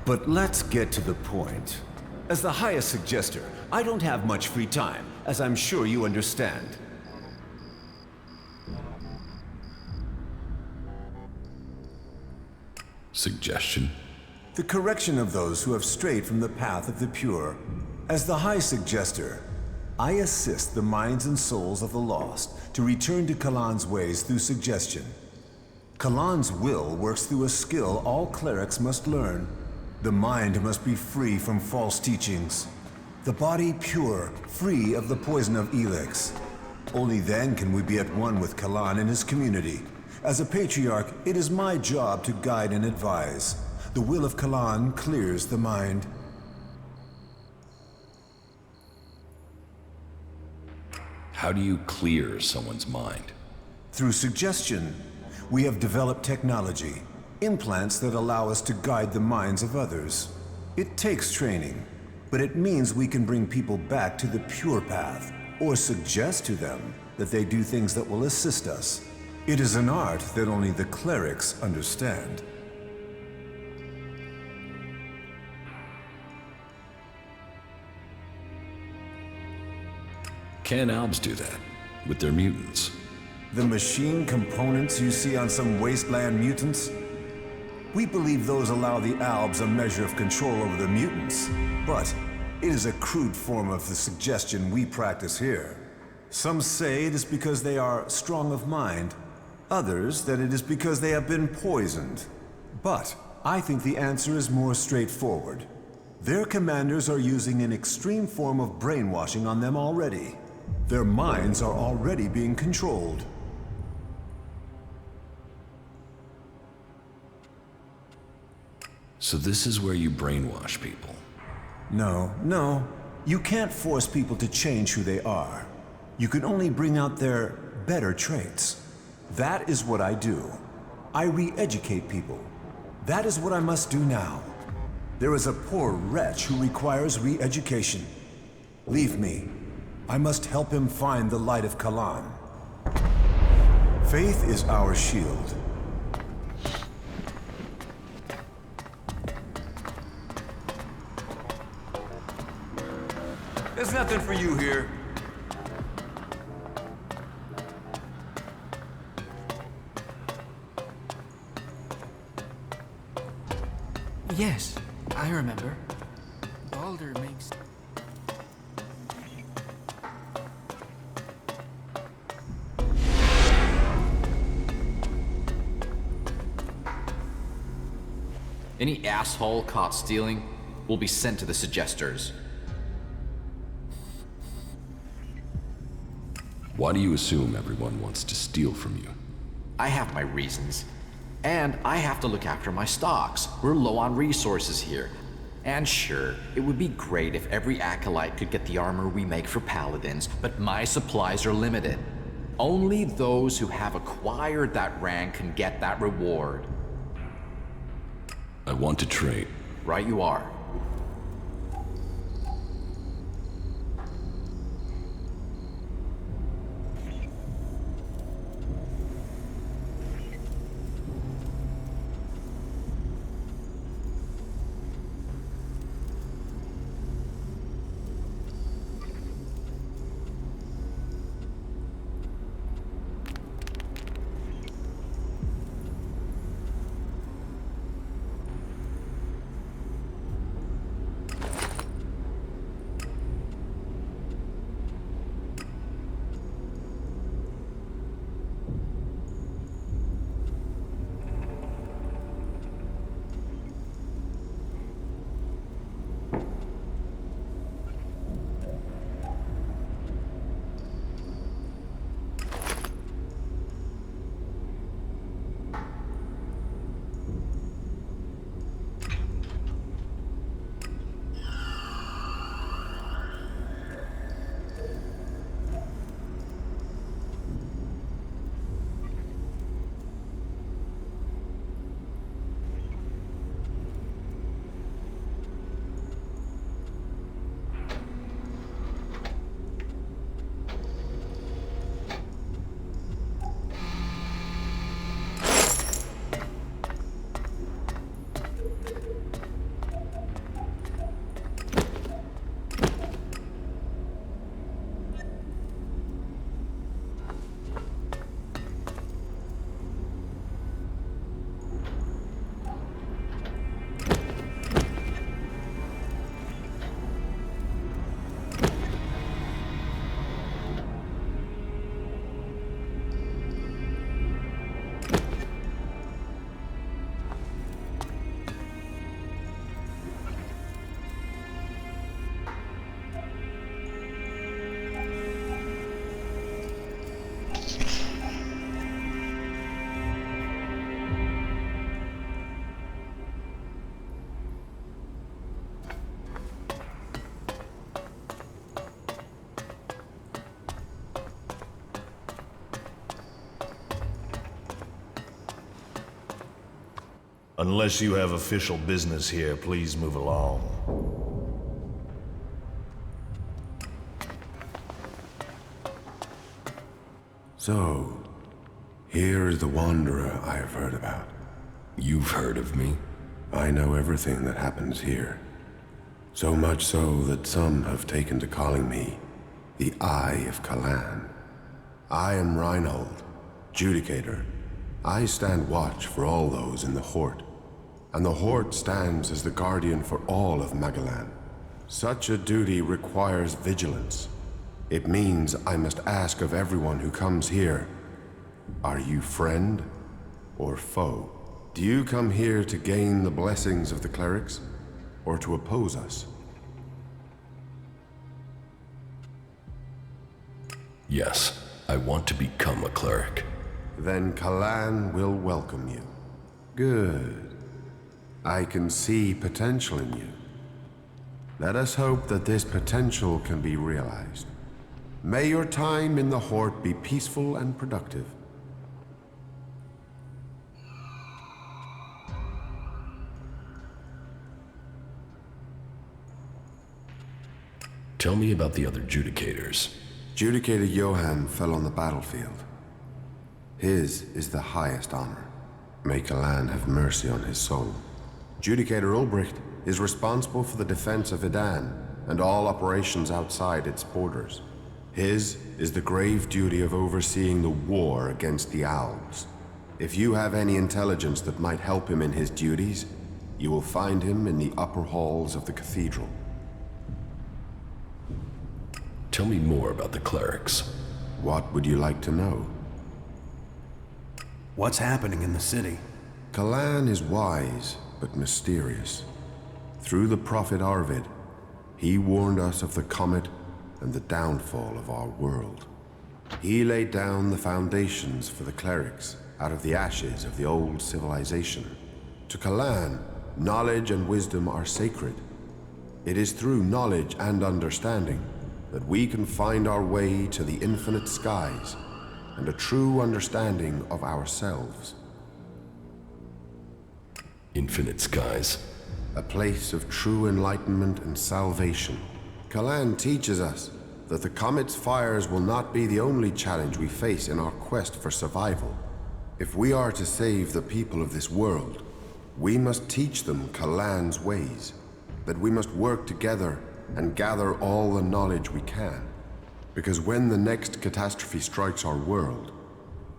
[SPEAKER 15] But let's get to the point. As the highest suggester, I don't have much free time, as I'm sure you understand.
[SPEAKER 3] Suggestion?
[SPEAKER 13] The correction of those who have strayed from the path of the pure. As the High Suggester, I assist the minds and souls of the lost to return to Kalan's ways through suggestion. Kalan's will works through a skill all clerics must learn. The mind must be free from false teachings. The body pure, free of the poison of ELEX. Only then can we be at one with Kalan and his community. As a patriarch, it is my job to guide and advise. The will of Kalan clears the mind.
[SPEAKER 3] How do you clear someone's mind?
[SPEAKER 13] Through suggestion, we have developed technology, implants that allow us to guide the minds of others. It takes training, but it means we can bring people back to the pure path, or suggest to them that they do things that will assist us. It is an art that only the clerics understand.
[SPEAKER 3] Cannibals do that, with their mutants.
[SPEAKER 13] The machine components you see on some wasteland mutants? We believe those allow the Albs a measure of control over the mutants, but it is a crude form of the suggestion we practice here. Some say it is because they are strong of mind, others that it is because they have been poisoned. But I think the answer is more straightforward. Their commanders are using an extreme form of brainwashing on them already. Their minds are already being controlled.
[SPEAKER 3] So this is where you brainwash people?
[SPEAKER 13] No. You can't force people to change who they are. You can only bring out their better traits. That is what I do. I re-educate people. That is what I must do now. There is a poor wretch who requires re-education. Leave me. I must help him find the light of Kalan. Faith is our shield.
[SPEAKER 1] There's nothing for you here.
[SPEAKER 5] Yes, I remember. Baldur makes...
[SPEAKER 9] Any asshole caught stealing will be sent to the Suggesters.
[SPEAKER 3] Why do you assume everyone wants to steal from you?
[SPEAKER 9] I have my reasons. And I have to look after my stocks. We're low on resources here. And sure, it would be great if every acolyte could get the armor we make for paladins, but my supplies are limited. Only those who have acquired that rank can get that reward.
[SPEAKER 3] I want to trade.
[SPEAKER 9] Right you are.
[SPEAKER 16] Unless you have official business here, please move along.
[SPEAKER 6] So, here is the Wanderer I have heard about.
[SPEAKER 3] You've heard of me?
[SPEAKER 6] I know everything that happens here. So much so that some have taken to calling me the Eye of Kalan. I am Reinhold, Judicator. I stand watch for all those in the Hort, and the Hort stands as the guardian for all of Magalan. Such a duty requires vigilance. It means I must ask of everyone who comes here, are you friend or foe? Do you come here to gain the blessings of the clerics, or to oppose us?
[SPEAKER 3] Yes, I want to become a cleric.
[SPEAKER 6] Then Kalan will welcome you. Good. I can see potential in you. Let us hope that this potential can be realized. May your time in the Hort be peaceful and productive.
[SPEAKER 3] Tell me about the other Judicators.
[SPEAKER 6] Judicator Johann fell on the battlefield. His is the highest honor. May Kalan have mercy on his soul. Judicator Ulbricht is responsible for the defense of Idan and all operations outside its borders. His is the grave duty of overseeing the war against the Owls. If you have any intelligence that might help him in his duties, you will find him in the upper halls of the cathedral.
[SPEAKER 3] Tell me more about the clerics.
[SPEAKER 6] What would you like to know?
[SPEAKER 12] What's happening in the city?
[SPEAKER 6] Kalan is wise, but mysterious. Through the prophet Arvid, he warned us of the comet and the downfall of our world. He laid down the foundations for the clerics out of the ashes of the old civilization. To Kalan, knowledge and wisdom are sacred. It is through knowledge and understanding that we can find our way to the infinite skies and a true understanding of ourselves.
[SPEAKER 3] Infinite skies?
[SPEAKER 6] A place of true enlightenment and salvation. Kalan teaches us that the comet's fires will not be the only challenge we face in our quest for survival. If we are to save the people of this world, we must teach them Kalan's ways, that we must work together and gather all the knowledge we can. Because when the next catastrophe strikes our world,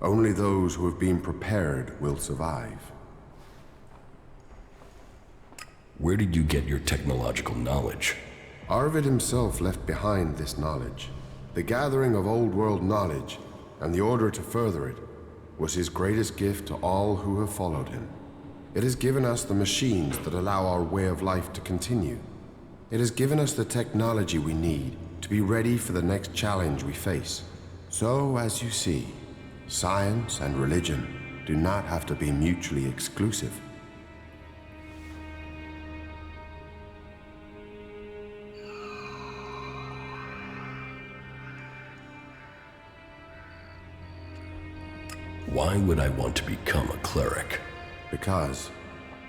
[SPEAKER 6] only those who have been prepared will survive.
[SPEAKER 3] Where did you get your technological knowledge?
[SPEAKER 6] Arvid himself left behind this knowledge. The gathering of old world knowledge, and the order to further it, was his greatest gift to all who have followed him. It has given us the machines that allow our way of life to continue. It has given us the technology we need to be ready for the next challenge we face. So, as you see, science and religion do not have to be mutually exclusive.
[SPEAKER 3] Why would I want to become a cleric?
[SPEAKER 6] Because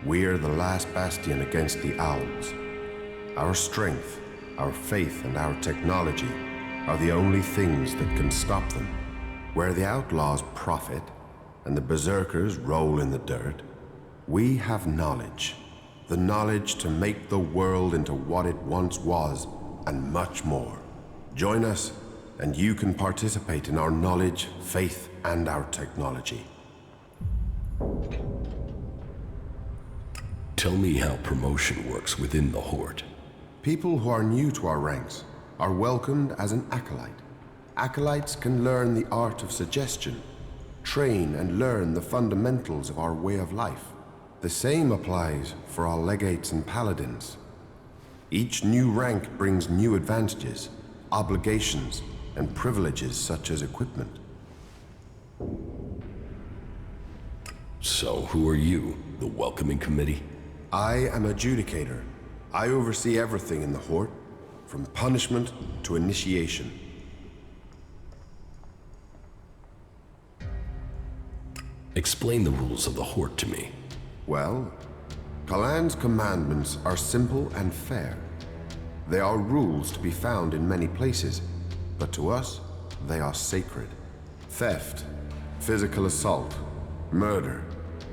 [SPEAKER 6] we are the last bastion against the Owls. Our strength, our faith, and our technology are the only things that can stop them. Where the outlaws profit and the berserkers roll in the dirt, we have knowledge. The knowledge to make the world into what it once was, and much more. Join us, and you can participate in our knowledge, faith, and our technology.
[SPEAKER 3] Tell me how promotion works within the Horde.
[SPEAKER 6] People who are new to our ranks are welcomed as an acolyte. Acolytes can learn the art of suggestion, train and learn the fundamentals of our way of life. The same applies for our legates and paladins. Each new rank brings new advantages, obligations, and privileges such as equipment.
[SPEAKER 3] So, who are you? The welcoming committee?
[SPEAKER 6] I am a Judicator. I oversee everything in the Horde, from punishment to initiation.
[SPEAKER 3] Explain the rules of the Horde to me.
[SPEAKER 6] Well, Kalan's commandments are simple and fair. They are rules to be found in many places, but to us, they are sacred. Theft, physical assault, murder,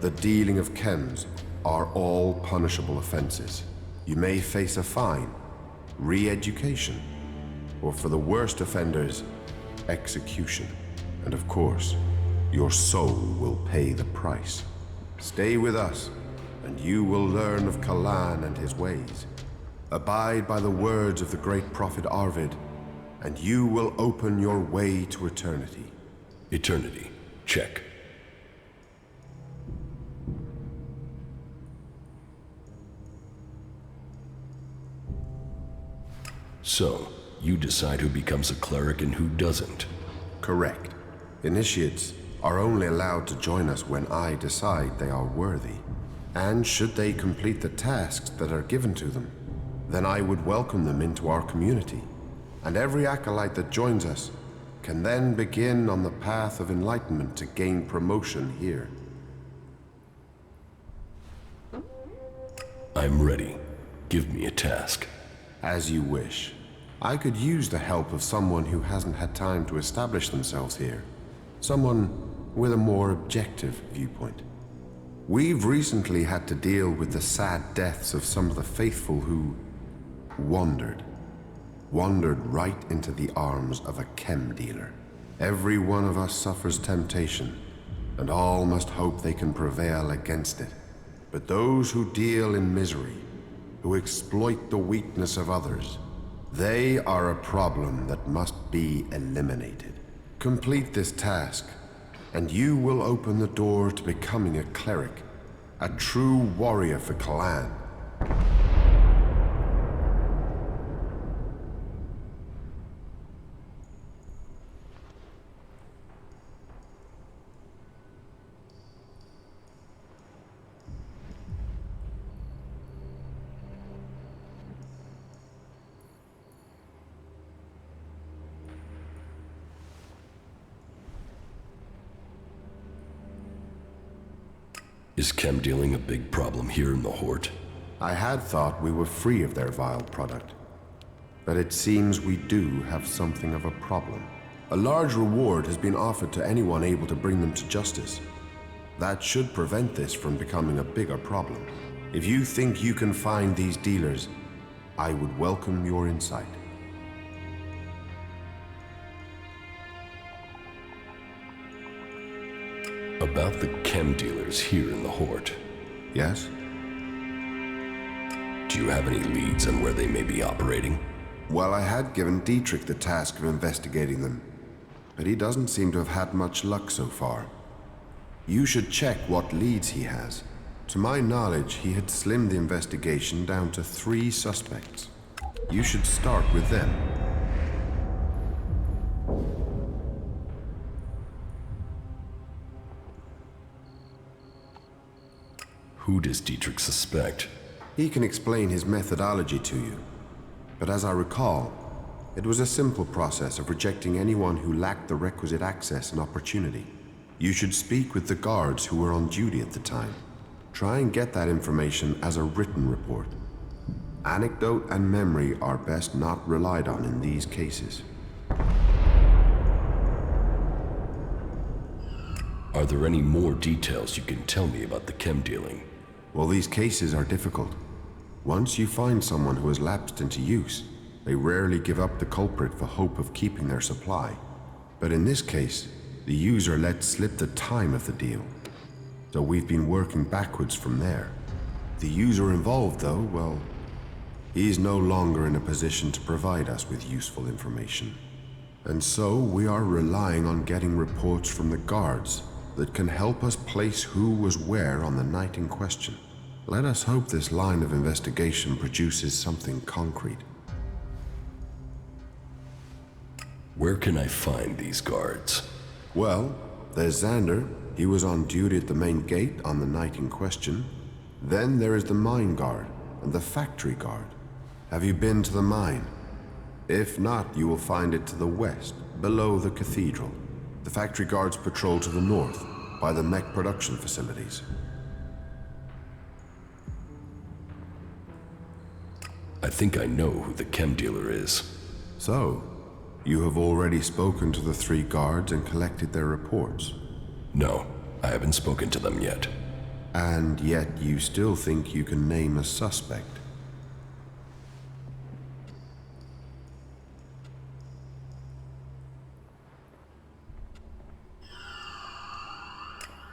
[SPEAKER 6] the dealing of chems are all punishable offenses. You may face a fine, re-education, or for the worst offenders, execution. And of course, your soul will pay the price. Stay with us, and you will learn of Kalan and his ways. Abide by the words of the great prophet Arvid, and you will open your way to eternity.
[SPEAKER 3] Eternity. Check. So, you decide who becomes a cleric and who doesn't.
[SPEAKER 6] Correct. Initiates are only allowed to join us when I decide they are worthy. And should they complete the tasks that are given to them, then I would welcome them into our community. And every acolyte that joins us can then begin on the path of enlightenment to gain promotion here.
[SPEAKER 3] I'm ready. Give me a task.
[SPEAKER 6] As you wish. I could use the help of someone who hasn't had time to establish themselves here. Someone with a more objective viewpoint. We've recently had to deal with the sad deaths of some of the faithful who wandered right into the arms of a chem dealer. Every one of us suffers temptation, and all must hope they can prevail against it. But those who deal in misery, who exploit the weakness of others, they are a problem that must be eliminated. Complete this task, and you will open the door to becoming a cleric, a true warrior for Kalan.
[SPEAKER 3] Is chem dealing a big problem here in the Hort?
[SPEAKER 6] I had thought we were free of their vile product. But it seems we do have something of a problem. A large reward has been offered to anyone able to bring them to justice. That should prevent this from becoming a bigger problem. If you think you can find these dealers, I would welcome your insight.
[SPEAKER 3] About the chem dealers here in the Hort.
[SPEAKER 6] Yes?
[SPEAKER 3] Do you have any leads on where they may be operating?
[SPEAKER 6] Well, I had given Dietrich the task of investigating them, but he doesn't seem to have had much luck so far. You should check what leads he has. To my knowledge, he had slimmed the investigation down to 3 suspects. You should start with them.
[SPEAKER 3] Who does Dietrich suspect?
[SPEAKER 6] He can explain his methodology to you. But as I recall, it was a simple process of rejecting anyone who lacked the requisite access and opportunity. You should speak with the guards who were on duty at the time. Try and get that information as a written report. Anecdote and memory are best not relied on in these cases.
[SPEAKER 3] Are there any more details you can tell me about the chem dealing?
[SPEAKER 6] Well, these cases are difficult. Once you find someone who has lapsed into use, they rarely give up the culprit for hope of keeping their supply. But in this case, the user let slip the time of the deal. So we've been working backwards from there. The user involved, though, well, he's no longer in a position to provide us with useful information. And so we are relying on getting reports from the guards that can help us place who was where on the night in question. Let us hope this line of investigation produces something concrete.
[SPEAKER 3] Where can I find these guards?
[SPEAKER 6] Well, there's Xander. He was on duty at the main gate on the night in question. Then there is the mine guard and the factory guard. Have you been to the mine? If not, you will find it to the west, below the cathedral. The factory guards patrol to the north, by the mech production facilities.
[SPEAKER 3] think I know who the chem dealer is.
[SPEAKER 6] So, you have already spoken to the 3 guards and collected their reports?
[SPEAKER 3] No, I haven't spoken to them yet.
[SPEAKER 6] And yet you still think you can name a suspect?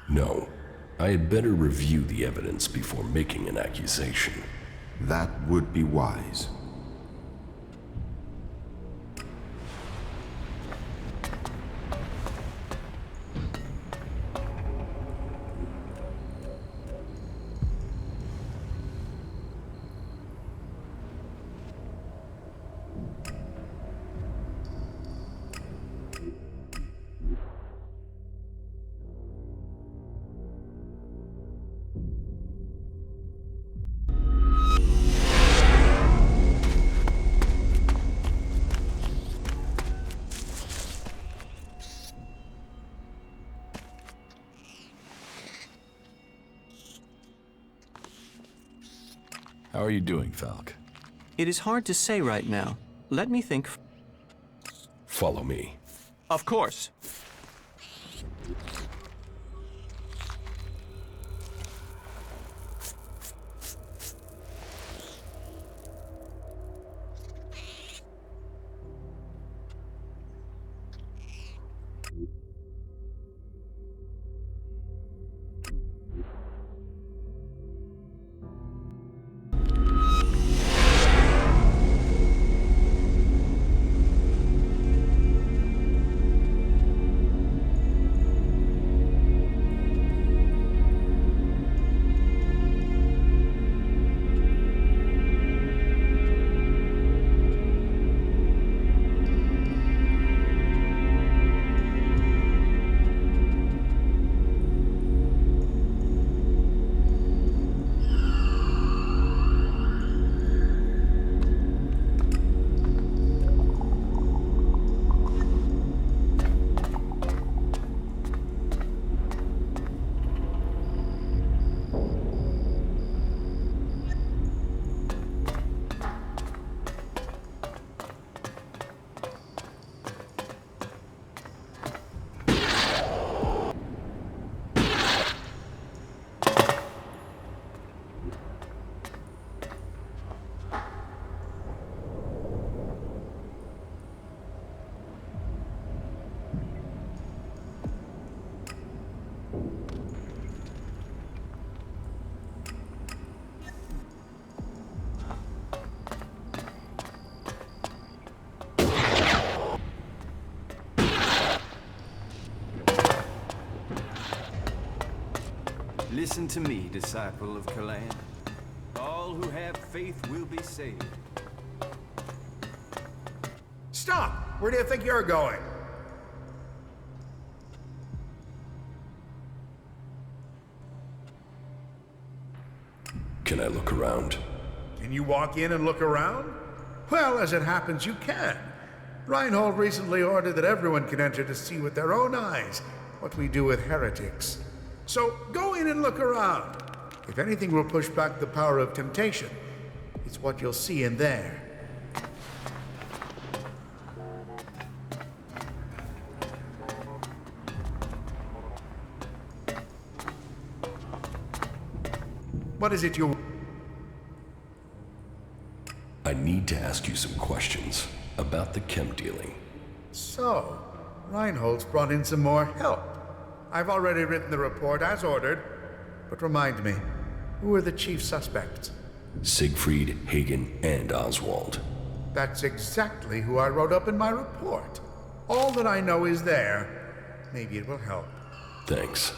[SPEAKER 3] No, I had better review the evidence before making an accusation.
[SPEAKER 6] That would be wise.
[SPEAKER 3] How are you doing, Falk?
[SPEAKER 17] It is hard to say right now. Let me think.
[SPEAKER 3] Follow me.
[SPEAKER 17] Of course.
[SPEAKER 18] Listen to me, disciple of Kalan. All who have faith will be saved.
[SPEAKER 8] Stop! Where do you think you're going?
[SPEAKER 3] Can I look around?
[SPEAKER 8] Can you walk in and look around? Well, as it happens, you can. Reinhold recently ordered that everyone can enter to see with their own eyes what we do with heretics. So go in and look around. If anything will push back the power of temptation, it's what you'll see in there. What is it you...
[SPEAKER 3] I need to ask you some questions about the chem dealing.
[SPEAKER 8] So, Reinhold's brought in some more help. I've already written the report as ordered, but remind me, who are the chief suspects?
[SPEAKER 3] Siegfried, Hagen, and Oswald.
[SPEAKER 8] That's exactly who I wrote up in my report. All that I know is there. Maybe it will help.
[SPEAKER 3] Thanks.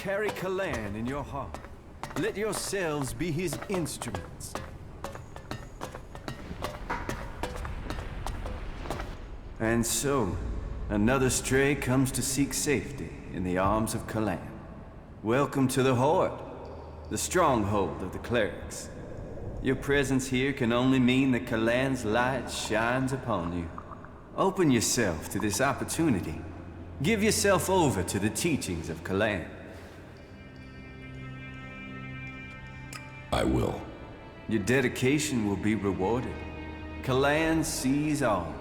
[SPEAKER 18] carry Kalan in your heart. Let yourselves be his instruments. And so, another stray comes to seek safety in the arms of Kalan. Welcome to the Horde, the stronghold of the clerics. Your presence here can only mean that Kalan's light shines upon you. Open yourself to this opportunity. Give yourself over to the teachings of Kalan.
[SPEAKER 3] I will.
[SPEAKER 18] Your dedication will be rewarded. Kalan sees all.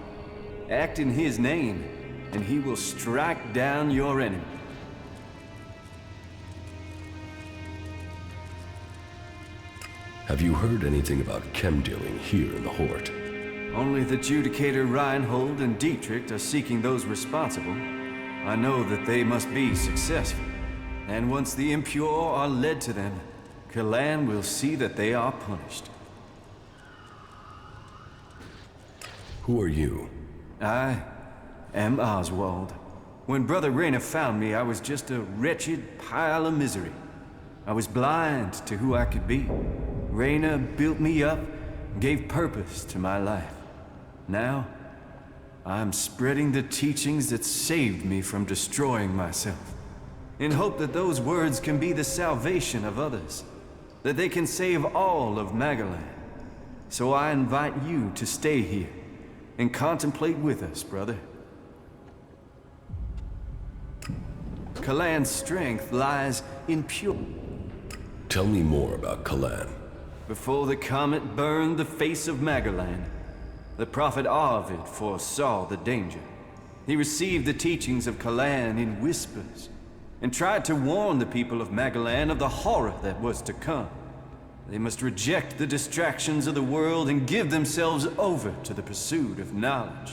[SPEAKER 18] Act in his name, and he will strike down your enemy.
[SPEAKER 3] Have you heard anything about chem dealing here in the Horde?
[SPEAKER 18] Only the Judicator Reinhold and Dietrich are seeking those responsible. I know that they must be successful. And once the impure are led to them, Kalan will see that they are punished.
[SPEAKER 3] Who are you?
[SPEAKER 18] I am Oswald. When Brother Rayner found me, I was just a wretched pile of misery. I was blind to who I could be. Rayner built me up, gave purpose to my life. Now, I'm spreading the teachings that saved me from destroying myself, in hope that those words can be the salvation of others, that they can save all of Magalan. So I invite you to stay here and contemplate with us, brother. Kalan's strength lies in pure...
[SPEAKER 3] Tell me more about Kalan.
[SPEAKER 18] Before the comet burned the face of Magalan, the prophet Arvid foresaw the danger. He received the teachings of Kalan in whispers, and tried to warn the people of Magalan of the horror that was to come. They must reject the distractions of the world and give themselves over to the pursuit of knowledge.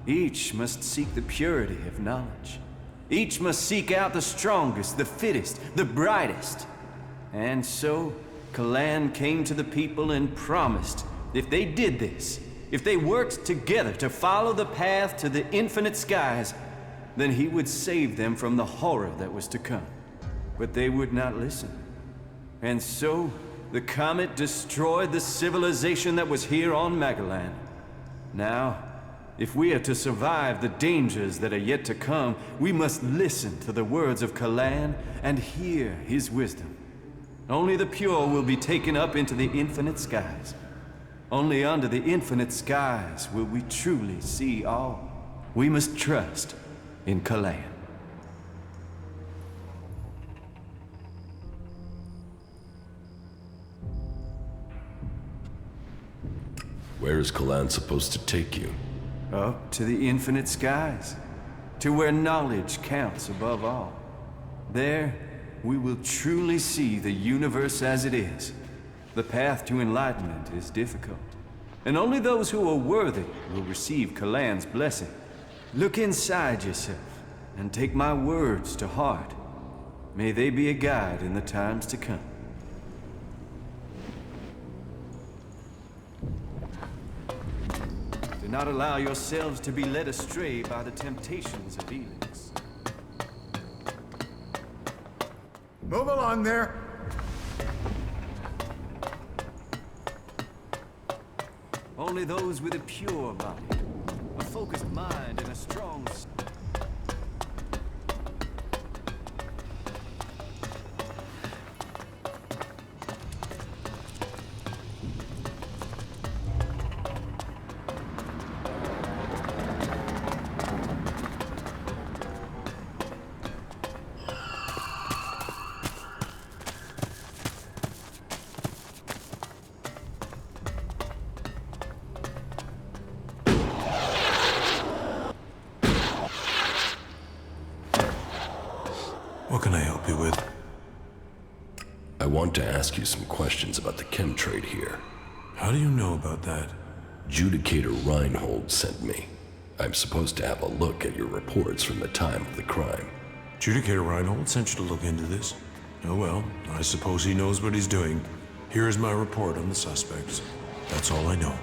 [SPEAKER 18] Each must seek the purity of knowledge. Each must seek out the strongest, the fittest, the brightest. And so, Kalan came to the people and promised, if they did this, if they worked together to follow the path to the infinite skies, then he would save them from the horror that was to come. But they would not listen. And so, the comet destroyed the civilization that was here on Magalan. Now, if we are to survive the dangers that are yet to come, we must listen to the words of Kalan and hear his wisdom. Only the pure will be taken up into the infinite skies. Only under the infinite skies will we truly see all. We must trust in Kalan.
[SPEAKER 3] Where is Kalan supposed to take you?
[SPEAKER 18] Up to the infinite skies, to where knowledge counts above all. There, we will truly see the universe as it is. The path to enlightenment is difficult, and only those who are worthy will receive Kalan's blessing. Look inside yourself, and take my words to heart. May they be a guide in the times to come. Do not allow yourselves to be led astray by the temptations of ELEX.
[SPEAKER 8] Move along there.
[SPEAKER 18] Only those with a pure body, a focused mind, and a strong...
[SPEAKER 16] What can I help you with?
[SPEAKER 3] I want to ask you some questions about the chem trade here.
[SPEAKER 16] How do you know about that?
[SPEAKER 3] Judicator Reinhold sent me. I'm supposed to have a look at your reports from the time of the crime.
[SPEAKER 16] Judicator Reinhold sent you to look into this? Oh well, I suppose he knows what he's doing. Here is my report on the suspects. That's all I know.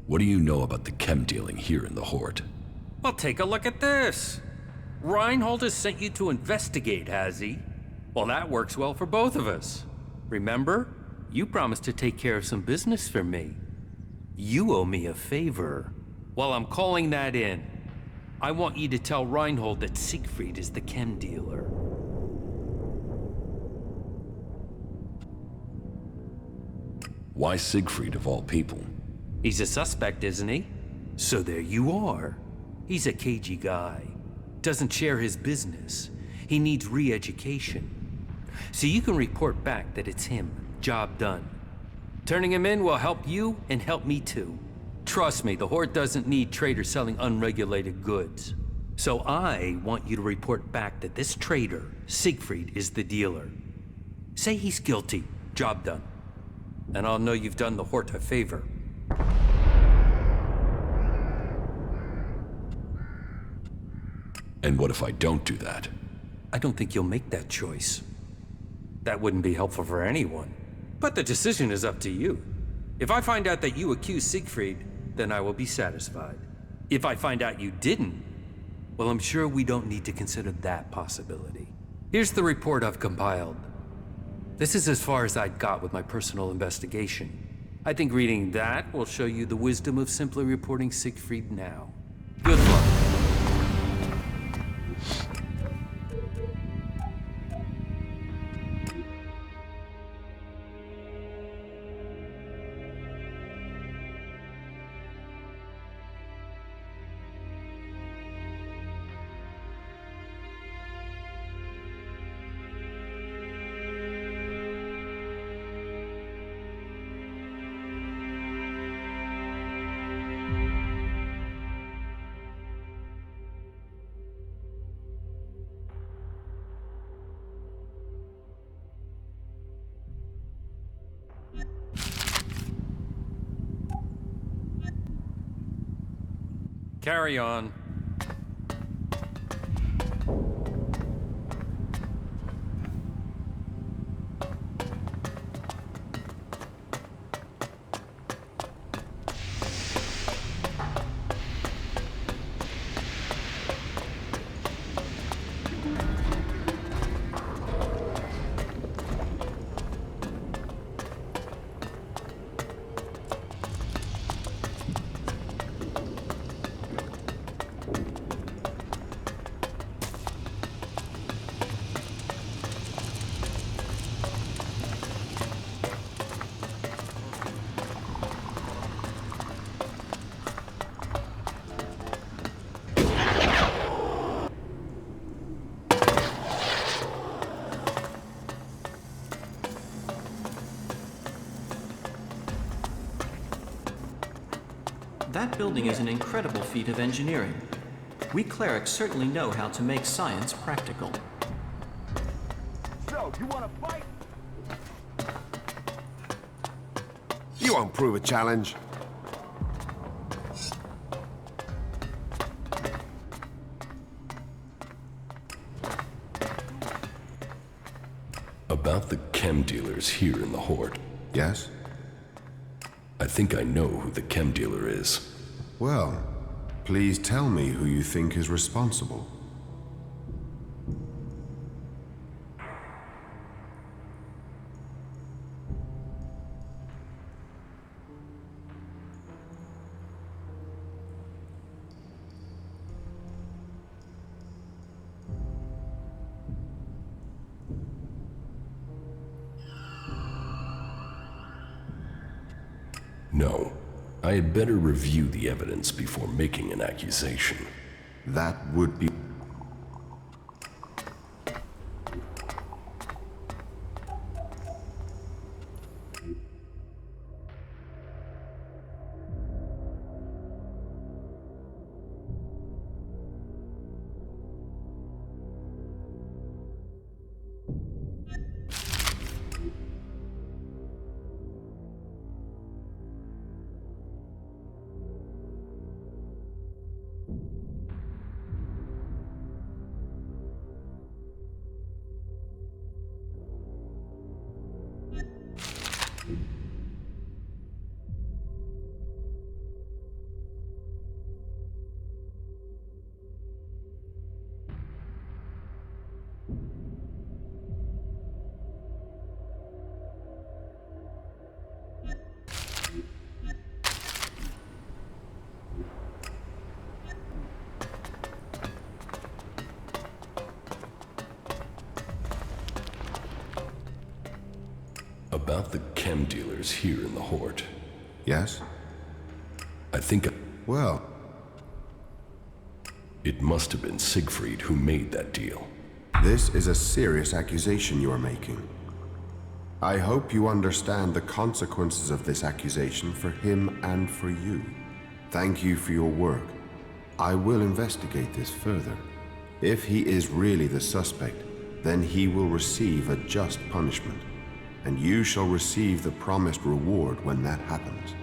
[SPEAKER 3] What do you know about the chem dealing here in the Horde?
[SPEAKER 4] Well, take a look at this. Reinhold has sent you to investigate, has he? Well, that works well for both of us. Remember? You promised to take care of some business for me. You owe me a favor. Well, I'm calling that in. I want you to tell Reinhold that Siegfried is the chem dealer.
[SPEAKER 3] Why Siegfried of all people?
[SPEAKER 4] He's a suspect, isn't he? So there you are. He's a cagey guy. Doesn't share his business. He needs re-education. So you can report back that it's him. Job done. Turning him in will help you and help me too. Trust me, the Horde doesn't need traders selling unregulated goods. So I want you to report back that this trader, Siegfried, is the dealer. Say he's guilty. Job done. And I'll know you've done the Horde a favor.
[SPEAKER 3] And what if I don't do that?
[SPEAKER 4] I don't think you'll make that choice. That wouldn't be helpful for anyone. But the decision is up to you. If I find out that you accused Siegfried, then I will be satisfied. If I find out you didn't, well, I'm sure we don't need to consider that possibility. Here's the report I've compiled. This is as far as I got with my personal investigation. I think reading that will show you the wisdom of simply reporting Siegfried now. Good luck. Carry on.
[SPEAKER 17] That building is an incredible feat of engineering. We clerics certainly know how to make science practical.
[SPEAKER 6] So, you want to fight? You won't prove a challenge.
[SPEAKER 3] About the chem dealers here in the Horde.
[SPEAKER 6] Yes?
[SPEAKER 3] I think I know who the chem dealer is.
[SPEAKER 6] Well, please tell me who you think is responsible.
[SPEAKER 3] No. I had better review the evidence before making an accusation.
[SPEAKER 6] That would be...
[SPEAKER 3] About the chem dealers here in the Hort.
[SPEAKER 6] Yes?
[SPEAKER 3] I think...
[SPEAKER 6] Well...
[SPEAKER 3] It must have been Siegfried who made that deal.
[SPEAKER 6] This is a serious accusation you are making. I hope you understand the consequences of this accusation for him and for you. Thank you for your work. I will investigate this further. If he is really the suspect, then he will receive a just punishment, and you shall receive the promised reward when that happens.